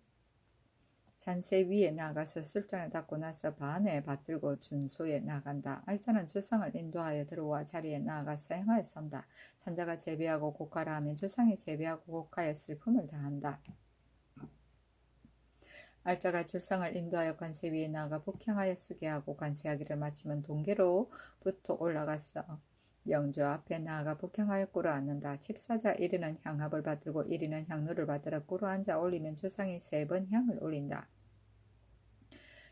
잔세 위에 나가서 술잔을 닦고 나서 반에 받들고 준소에 나간다. 알자는 주상을 인도하여 들어와 자리에 나아가 사행하여 선다. 찬자가 재배하고 곡하라 하면 주상이 재배하고 곡하여 슬픔을 다한다. 알자가 줄상을 인도하여 관세 위에 나아가 북향하여 쓰게 하고 관세하기를 마치면 동계로부터 올라가서 영조 앞에 나아가 북향하여 꿇어 앉는다. 집사자 1위는 향합을 받들고 1위는 향로를 받들어 꿇어 앉아 올리면 주상이 3번 향을 올린다.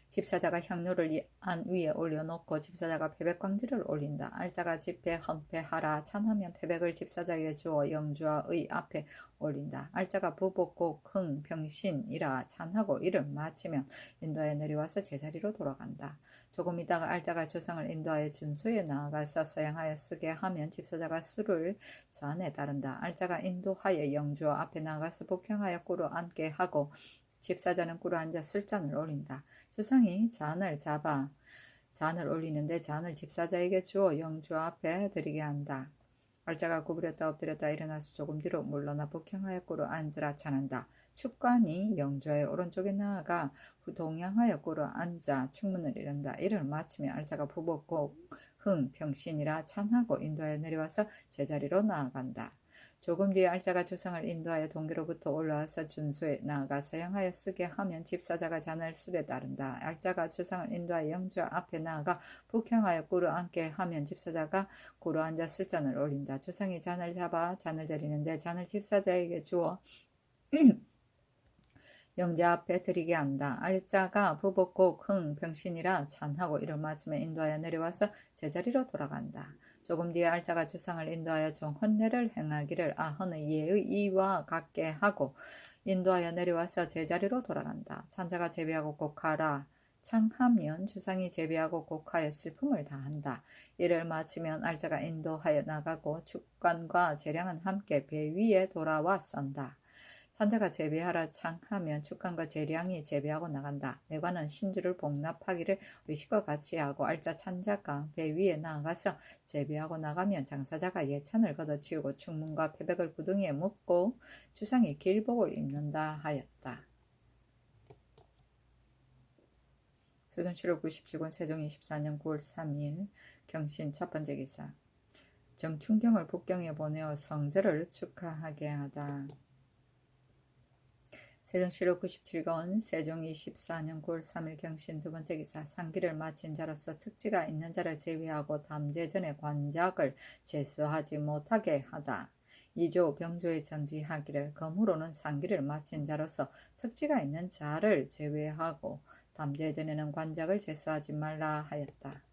집사자가 향료를 안 위에 올려놓고 집사자가 패백광지를 올린다. 알자가 집회 헌패하라. 찬하면 패백을 집사자에게 주어 영주와 의 앞에 올린다. 알자가 부복고 흥 병신이라 찬하고 이를 마치면 인도에 내려와서 제자리로 돌아간다. 조금 있다가 알자가 주상을 인도하여 준수에 나아가서 서양하여 쓰게 하면 집사자가 술을 잔에 따른다. 알자가 인도하여 영주와 앞에 나아가서 복향하여 꿇어 앉게 하고 집사자는 꿇어 앉아 술잔을 올린다. 주상이 잔을 올리는데 잔을 집사자에게 주어 영주 앞에 드리게 한다. 알자가 구부렸다 엎드렸다 일어나서 조금 뒤로 물러나 복향하여 꿇어 앉으라 찬한다. 축관이 영주의 오른쪽에 나아가 동양하여 꿇어 앉아 축문을 이른다. 이를 마치며 알자가 부복고 흥 병신이라 찬하고 인도에 내려와서 제자리로 나아간다. 조금 뒤에 알자가 주상을 인도하여 동계로부터 올라와서 준수에 나아가 서양하여 쓰게 하면 집사자가 잔을 술에 따른다. 알자가 주상을 인도하여 영주 앞에 나아가 북향하여 꿇어 앉게 하면 집사자가 꿇어 앉아 술잔을 올린다. 주상이 잔을 잡아 잔을 드리는데 잔을 집사자에게 주어 영자 앞에 드리게 한다. 알자가 부복고 흥 병신이라 찬하고 이를 마치며 인도하여 내려와서 제자리로 돌아간다. 조금 뒤에 알자가 주상을 인도하여 종 헌례를 행하기를 아헌의 예의 이와 같게 하고 인도하여 내려와서 제자리로 돌아간다. 찬자가 제비하고 곡하라. 창하면 주상이 제비하고 곡하여 슬픔을 다한다. 이를 마치면 알자가 인도하여 나가고 축관과 재량은 함께 배 위에 돌아와 썬다. 찬자가 제비하라 창하면 축관과 재량이 제비하고 나간다. 내관은 신주를 복납하기를 의식과 같이 하고 알자 찬자가 배 위에 나아가서 제비하고 나가면 장사자가 예찬을 걷어치우고 축문과 패백을 구덩이에 묻고 주상이 길복을 입는다 하였다. 세종시록 97권 세종 24년 9월 3일 경신 첫 번째 기사. 정춘경을 북경에 보내어 성제를 축하하게 하다. 세종시록 97권 세종 24년 9월 3일 경신 두 번째 기사. 상기를 마친 자로서 특지가 있는 자를 제외하고 담제전의 관작을 제수하지 못하게 하다. 2조 병조에 정지하기를 검으로는 상기를 마친 자로서 특지가 있는 자를 제외하고 담제전에는 관작을 제수하지 말라 하였다.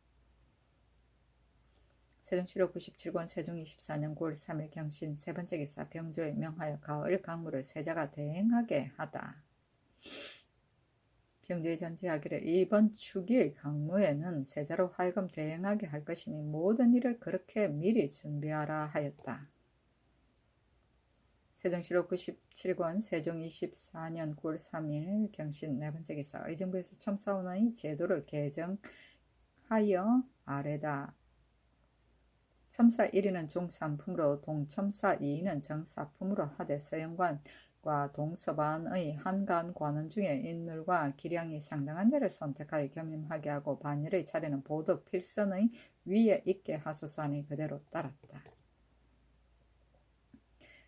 세종시록 97권 세종 24년 9월 3일 경신 세 번째 기사. 병조에 명하여 가을 강물을 세자가 대행하게 하다. 병조에 전지하기를 이번 추기의 강무에는 세자로 하여금 대행하게 할 것이니 모든 일을 그렇게 미리 준비하라 하였다. 세종시록 97권 세종 24년 9월 3일 경신 네 번째 기사. 의정부에서 첨사원의 제도를 개정하여 아래다. 첨사 1위는 종산품으로 동첨사 2위는 정사품으로 하되 서영관과 동서반의 한간 관원 중에 인물과 기량이 상당한 자를 선택하여 겸임하게 하고 반열의 차례는 보덕 필선의 위에 있게 하소서 하니 그대로 따랐다.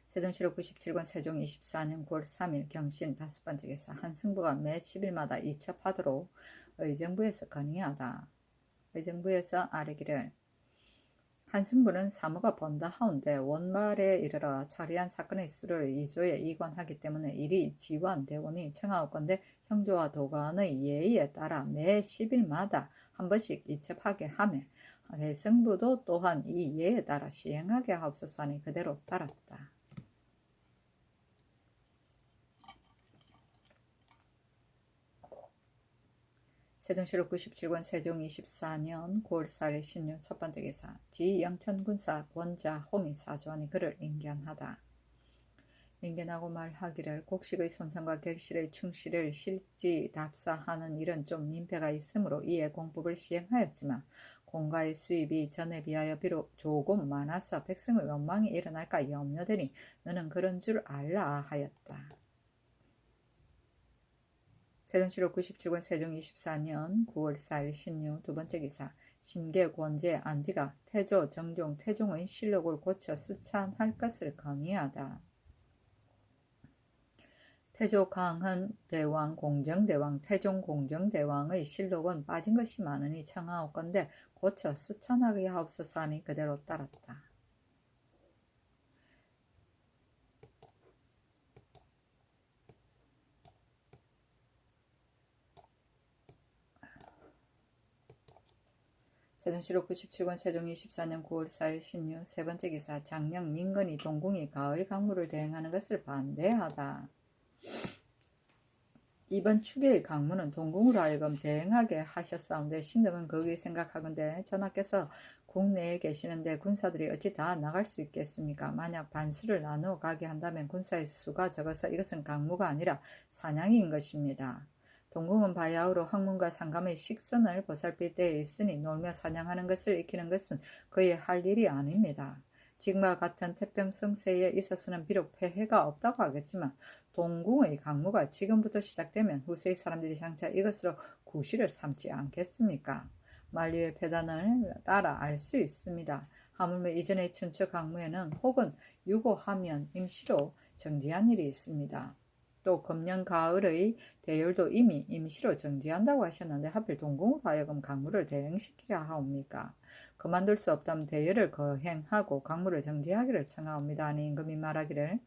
세종시록 97권 세종 24년 9월 3일 경신 다섯 번째 기사. 한승부가 매 10일마다 이첩하도록 의정부에서 건의하다. 의정부에서 아뢰기를 한승부는 사무가 번다 하운데 원말에 이르러 처리한 사건의 수를 이조에 이관하기 때문에 일이 지원되오니 청하옵건대 형조와 도관의 예의에 따라 매 10일마다 한 번씩 이첩하게 하며 해승부도 또한 이 예에 따라 시행하게 하옵소서 하니 그대로 따랐다. 세종시록 97권 세종 24년 9월 4일 신유 첫 번째 기사. 지영천군사 권자 홍이 사주하니 그를 인견하다. 인견하고 말하기를 곡식의 손상과 결실의 충실을 실지답사하는 일은 좀 민폐가 있으므로 이에 공법을 시행하였지만 공가의 수입이 전에 비하여 비록 조금 많아서 백성의 원망이 일어날까 염려되니 너는 그런 줄 알라 하였다. 세종시록 97권 세종 24년 9월 4일 신유 두 번째 기사. 신계 권제 안지가 태조 정종 태종의 실록을 고쳐 수찬할 것을 건의하다. 태조 강헌 대왕 공정대왕 태종 공정대왕의 실록은 빠진 것이 많으니 청하옵건대 고쳐 수찬하게 하옵소서 하니 그대로 따랐다. 세종시록 97권 세종 24년 9월 4일 신유 세 번째 기사 장령 민건이 동궁이 가을 강무를 대행하는 것을 반대하다. 이번 추계의 강무는 동궁으로 하여금 대행하게 하셨사온데 신등은 거기 생각하건대 전하께서 국내에 계시는데 군사들이 어찌 다 나갈 수 있겠습니까? 만약 반수를 나누어 가게 한다면 군사의 수가 적어서 이것은 강무가 아니라 사냥인 것입니다. 동궁은 바야흐로 학문과 상감의 식선을 보살필 때에 있으니 놀며 사냥하는 것을 익히는 것은 그의 할 일이 아닙니다. 지금과 같은 태평성세에 있어서는 비록 폐해가 없다고 하겠지만 동궁의 강무가 지금부터 시작되면 후세의 사람들이 장차 이것으로 구실을 삼지 않겠습니까? 만류의 패단을 따라 알 수 있습니다. 하물며 이전의 춘추 강무에는 혹은 유고하면 임시로 정지한 일이 있습니다. 또 금년 가을의 대열도 이미 임시로 정지한다고 하셨는데 하필 동궁으로 하여금 강무를 대행시키려 하옵니까? 그만둘 수 없다면 대열을 거행하고 강무를 정지하기를 청하옵니다. 하니 임금이 말하기를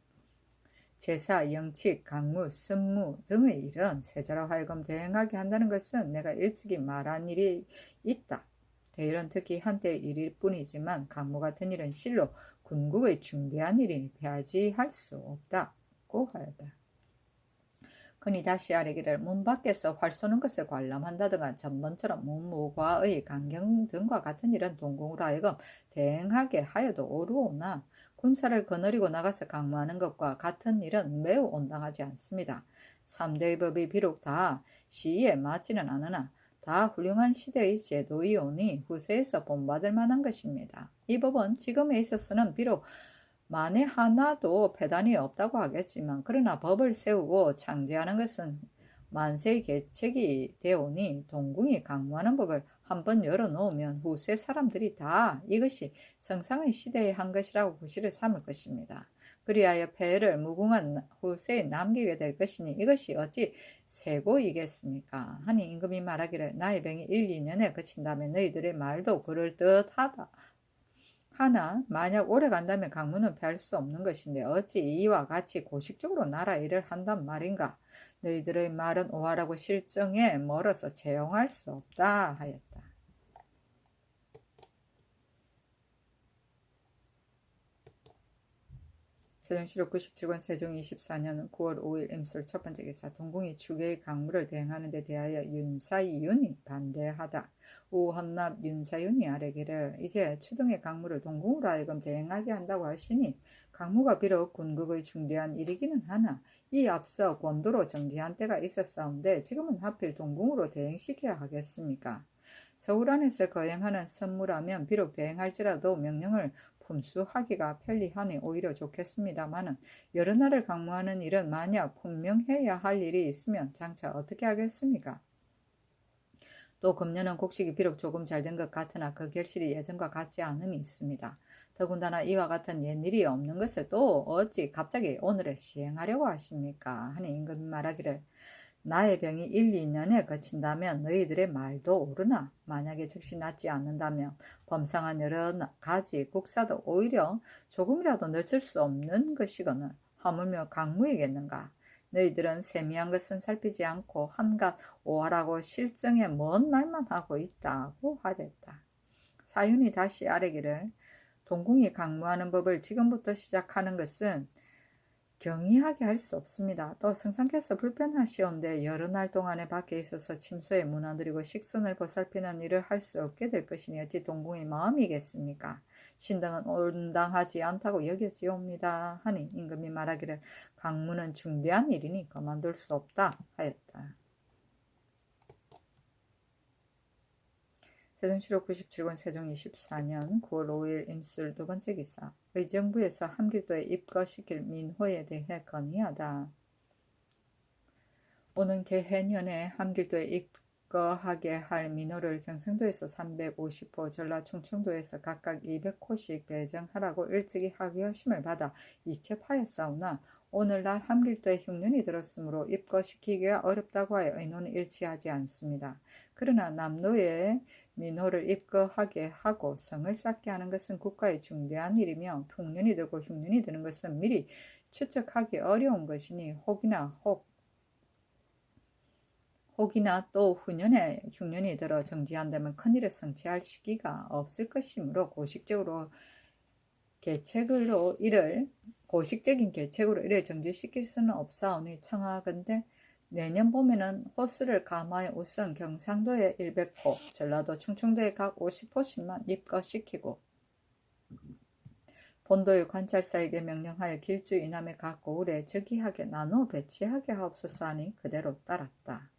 제사, 영칙, 강무, 선무 등의 일은 세자로 하여금 대행하게 한다는 것은 내가 일찍이 말한 일이 있다. 대열은 특히 한때의 일일 뿐이지만 강무 같은 일은 실로 군국의 중대한 일이니 배하지할 수 없다고 하였다. 그니 다시 아뢰기를 문 밖에서 활 쏘는 것을 관람한다든가 전번처럼 문무과의 강경 등과 같은 일은 동궁으로 하여금 대행하게 하여도 옳으오나 군사를 거느리고 나가서 강무하는 것과 같은 일은 매우 온당하지 않습니다. 3대의 법이 비록 다 시의에 맞지는 않으나 다 훌륭한 시대의 제도이오니 후세에서 본받을 만한 것입니다. 이 법은 지금에 있어서는 비록 만에 하나도 폐단이 없다고 하겠지만 그러나 법을 세우고 창제하는 것은 만세의 계책이 되오니 동궁이 강무하는 법을 한번 열어놓으면 후세 사람들이 다 이것이 성상의 시대에 한 것이라고 구실을 삼을 것입니다. 그리하여 폐해를 무궁한 후세에 남기게 될 것이니 이것이 어찌 세고이겠습니까? 하니 임금이 말하기를 나의 병이 1, 2년에 그친다면 너희들의 말도 그럴듯하다. 하나 만약 오래 간다면 강무는 피할 수 없는 것인데 어찌 이와 같이 고식적으로 나라 일을 한단 말인가? 너희들의 말은 오하라고 실정에 멀어서 채용할 수 없다 하였다. 세종시록 97권 세종 24년 9월 5일 임술 첫 번째 기사 동궁이 추계의 강무를 대행하는 데 대하여 윤사이윤이 반대하다. 우헌납 윤사윤이 아뢰기를 이제 추등의 강무를 동궁으로 하여금 대행하게 한다고 하시니 강무가 비록 군국의 중대한 일이기는 하나 이 앞서 권도로 정지한 때가 있었사온데 지금은 하필 동궁으로 대행시켜야 하겠습니까? 서울 안에서 거행하는 선무라면 비록 대행할지라도 명령을 품수하기가 편리하니 오히려 좋겠습니다마는 여러 날을 강무하는 일은 만약 분명해야 할 일이 있으면 장차 어떻게 하겠습니까? 또 금년은 곡식이 비록 조금 잘 된 것 같으나 그 결실이 예전과 같지 않음이 있습니다. 더군다나 이와 같은 옛일이 없는 것을 또 어찌 갑자기 오늘에 시행하려고 하십니까? 하니 임금이 말하기를 나의 병이 1, 2년에 그친다면 너희들의 말도 옳으나 만약에 즉시 낫지 않는다면 범상한 여러 가지 국사도 오히려 조금이라도 늦출 수 없는 것이거늘 하물며 강무이겠는가? 너희들은 세미한 것은 살피지 않고 한갓 오하라고 실정에 먼 말만 하고 있다고 하였다. 사윤이 다시 아뢰기를 동궁이 강무하는 법을 지금부터 시작하는 것은 경이하게 할 수 없습니다. 또 성상께서 불편하시온데 여러 날 동안에 밖에 있어서 침소에 무너뜨리고 식선을 보살피는 일을 할 수 없게 될 것이니 어찌 동궁의 마음이겠습니까? 신등은 온당하지 않다고 여겨지옵니다. 하니 임금이 말하기를 강무는 중대한 일이니 그만둘 수 없다 하였다. 세종시록 97권 세종 24년 9월 5일 임술 두 번째 기사 의정부에서 함길도에 입거시킬 민호에 대해 건의하다. 오는 개해년에 함길도에 입거하게 할 민호를 경상도에서 350호, 전라 충청도에서 각각 200호씩 배정하라고 일찍이 하교심을 받아 이첩하였사오나 오늘날 함길도에 흉년이 들었으므로 입거시키기가 어렵다고 하여 의논은 일치하지 않습니다. 그러나 남로에 민호를 입거하게 하고 성을 쌓게 하는 것은 국가의 중대한 일이며 풍년이 들고 흉년이 드는 것은 미리 추측하기 어려운 것이니 혹이나 혹 혹이나 또 흉년이 들어 정지한다면 큰일을 성취할 시기가 없을 것이므로 고식적인 계책으로 이를 정지시킬 수는 없사오니 청하건대 내년 봄에는 호수를 감하여 우선 경상도에 100포, 전라도 충청도에 각 50포씩만 입거시키고 본도의 관찰사에게 명령하여 길주 이남의 각 고을에 즉위하게 나누어 배치하게 하옵소서 하니 그대로 따랐다.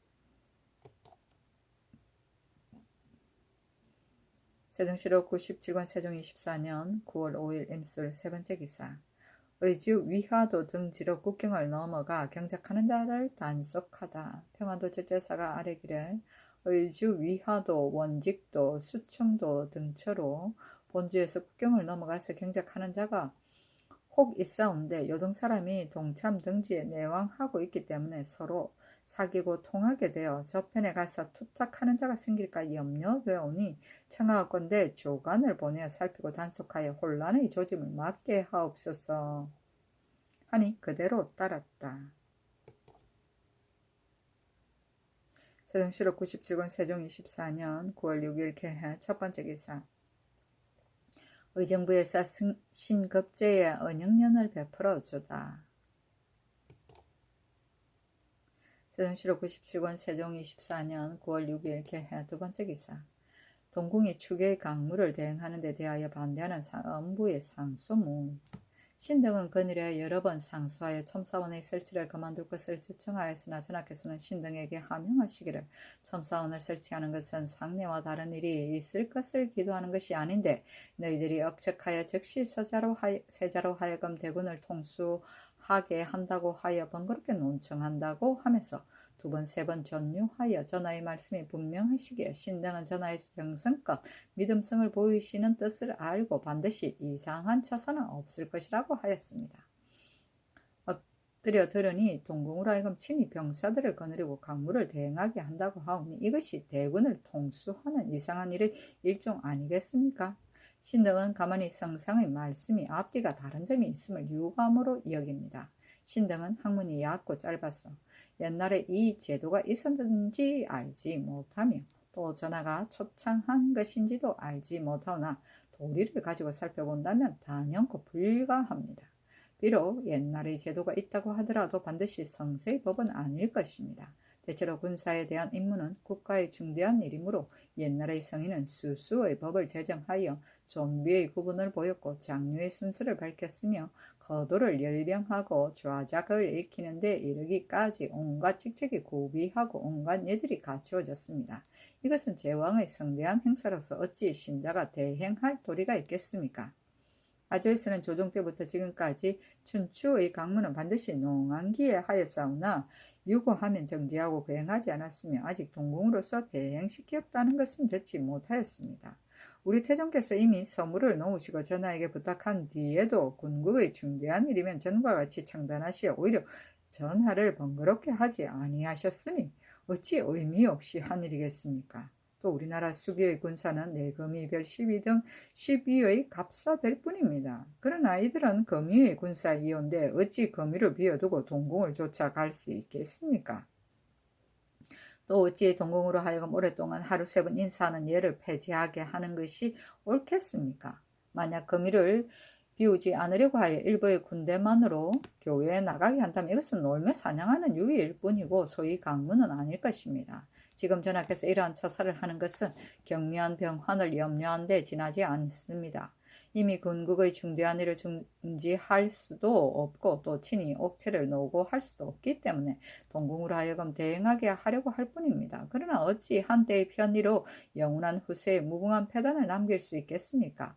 세종시록 97권 세종 24년 9월 5일 임술 세 번째 기사. 의주 위화도 등지로 국경을 넘어가 경작하는 자를 단속하다. 평안도 제제사가 아래기를 의주 위화도 원직도 수청도 등처로 본주에서 국경을 넘어가서 경작하는 자가 혹 있사온데 요동 사람이 동참 등지에 내왕하고 있기 때문에 서로 사귀고 통하게 되어 저편에 가서 투탁하는 자가 생길까 염려되오니 청하건대 조간을 보내어 살피고 단속하여 혼란의 조짐을 막게 하옵소서 하니 그대로 따랐다. 세종시록 97권 세종 24년 9월 6일 개해 첫 번째 기사. 의정부에서 신급제에 언영련을 베풀어 주다. 세종시록 97권 세종 24년 9월 6일 개해 두 번째 기사. 동궁이 추계의 강물을 대행하는 데 대하여 반대하는 엄부의 상소문. 신등은 근일에 여러 번 상소하여 첨사원의 설치를 그만둘 것을 주청하였으나 전하께서는 신등에게 하명하시기를 첨사원을 설치하는 것은 상례와 다른 일이 있을 것을 기도하는 것이 아닌데 너희들이 억척하여 즉시 세자로 하여금 대군을 통수하게 한다고 하여 번거롭게 논청한다고 하면서 두 번, 세 번 전유하여 전하의 말씀이 분명하시기에 신등은 전하의 정성껏 믿음성을 보이시는 뜻을 알고 반드시 이상한 처사는 없을 것이라고 하였습니다. 엎드려 들으니 동궁으로 하여금 친히 병사들을 거느리고 강물을 대행하게 한다고 하오니 이것이 대군을 통수하는 이상한 일의 일종 아니겠습니까? 신등은 가만히 성상의 말씀이 앞뒤가 다른 점이 있음을 유감으로 여깁니다. 신등은 학문이 얕고 짧아서 옛날에 이 제도가 있었는지 알지 못하며 또 전하가 초창한 것인지도 알지 못하오나 도리를 가지고 살펴본다면 단연코 불가합니다. 비록 옛날의 제도가 있다고 하더라도 반드시 성세의 법은 아닐 것입니다. 대체로 군사에 대한 임무는 국가의 중대한 일이므로 옛날의 성인은 수수의 법을 제정하여 존비의 구분을 보였고 장류의 순서를 밝혔으며 거도를 열병하고 좌작을 익히는 데 이르기까지 온갖 직책이 구비하고 온갖 예절이 갖추어졌습니다. 이것은 제왕의 성대한 행사로서 어찌 신자가 대행할 도리가 있겠습니까? 아조에서는 조정 때부터 지금까지 춘추의 강문은 반드시 농한기에 하였사오나 유고하면 정지하고 거행하지 않았으며 아직 동궁으로서 대행시켰다는 것은 듣지 못하였습니다. 우리 태종께서 이미 서무를 놓으시고 전하에게 부탁한 뒤에도 군국의 중대한 일이면 전과 같이 청단하시어 오히려 전하를 번거롭게 하지 아니하셨으니 어찌 의미 없이 한 일이겠습니까? 또 우리나라 수기의 군사는 내금이 별 12 등 12의 갑사될 뿐입니다. 그러나 이들은 금위의 군사이온데 어찌 금위를 비워두고 동궁을 쫓아갈 수 있겠습니까? 또 어찌 동궁으로 하여금 오랫동안 하루 3번 인사하는 예를 폐지하게 하는 것이 옳겠습니까? 만약 금위를 비우지 않으려고 하여 일부의 군대만으로 교회에 나가게 한다면 이것은 놀며 사냥하는 유의일 뿐이고 소위 강문은 아닐 것입니다. 지금 전하께서 이러한 처사를 하는 것은 경미한 병환을 염려한 데 지나지 않습니다. 이미 군국의 중대한 일을 중지할 수도 없고 또 친히 옥체를 놓고 할 수도 없기 때문에 동궁으로 하여금 대행하게 하려고 할 뿐입니다. 그러나 어찌 한때의 편의로 영원한 후세에 무궁한 패단을 남길 수 있겠습니까?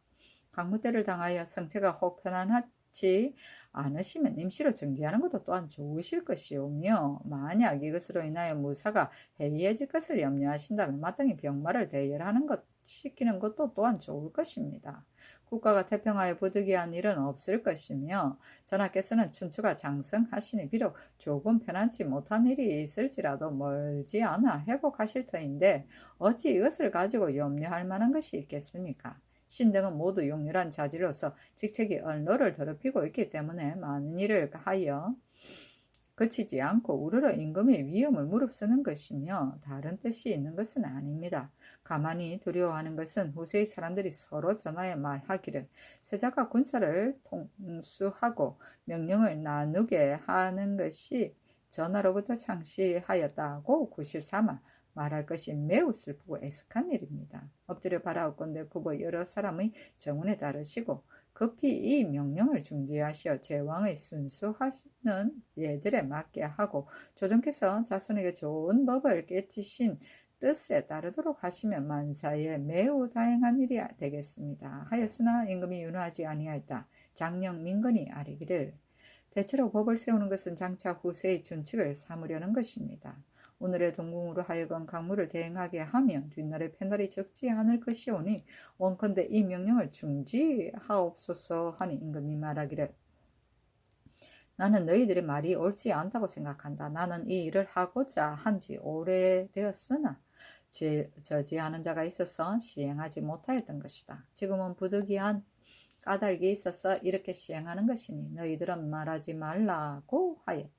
강무대를 당하여 성체가 혹 편안하지 않으시면 임시로 정지하는 것도 또한 좋으실 것이오며 만약 이것으로 인하여 무사가 해이해질 것을 염려하신다면 마땅히 병마를 대열하는 것 시키는 것도 또한 좋을 것입니다. 국가가 태평하여 부득이한 일은 없을 것이며 전하께서는 춘추가 장성하시니 비록 조금 편안치 못한 일이 있을지라도 멀지 않아 회복하실 터인데 어찌 이것을 가지고 염려할 만한 것이 있겠습니까? 신등은 모두 용렬한 자질로서 직책이 언로를 더럽히고 있기 때문에 많은 일을 하여 그치지 않고 우르르 임금의 위엄을 무릅쓰는 것이며 다른 뜻이 있는 것은 아닙니다. 가만히 두려워하는 것은 후세의 사람들이 서로 전하에 말하기를 세자가 군사를 통수하고 명령을 나누게 하는 것이 전하로부터 창시하였다고 구실삼아 말할 것이 매우 슬프고 애석한 일입니다. 엎드려 바라옵건대 굽어 여러 사람의 정언에 따르시고 급히 이 명령을 중지하시어 제왕의 순수하는 예절에 맞게 하고 조정께서 자손에게 좋은 법을 깨치신 뜻에 따르도록 하시면 만사에 매우 다행한 일이 되겠습니다. 하였으나 임금이 윤호하지 아니하였다. 장령 민건이 아뢰기를 대체로 법을 세우는 것은 장차 후세의 준칙을 삼으려는 것입니다. 오늘의 동궁으로 하여금 강물을 대행하게 하면 뒷날에 편날이 적지 않을 것이오니 원컨대 이 명령을 중지하옵소서 하니 임금이 말하기를 나는 너희들의 말이 옳지 않다고 생각한다. 나는 이 일을 하고자 한지 오래되었으나 저지하는 자가 있어서 시행하지 못하였던 것이다. 지금은 부득이한 까닭이 있어서 이렇게 시행하는 것이니 너희들은 말하지 말라고 하였다.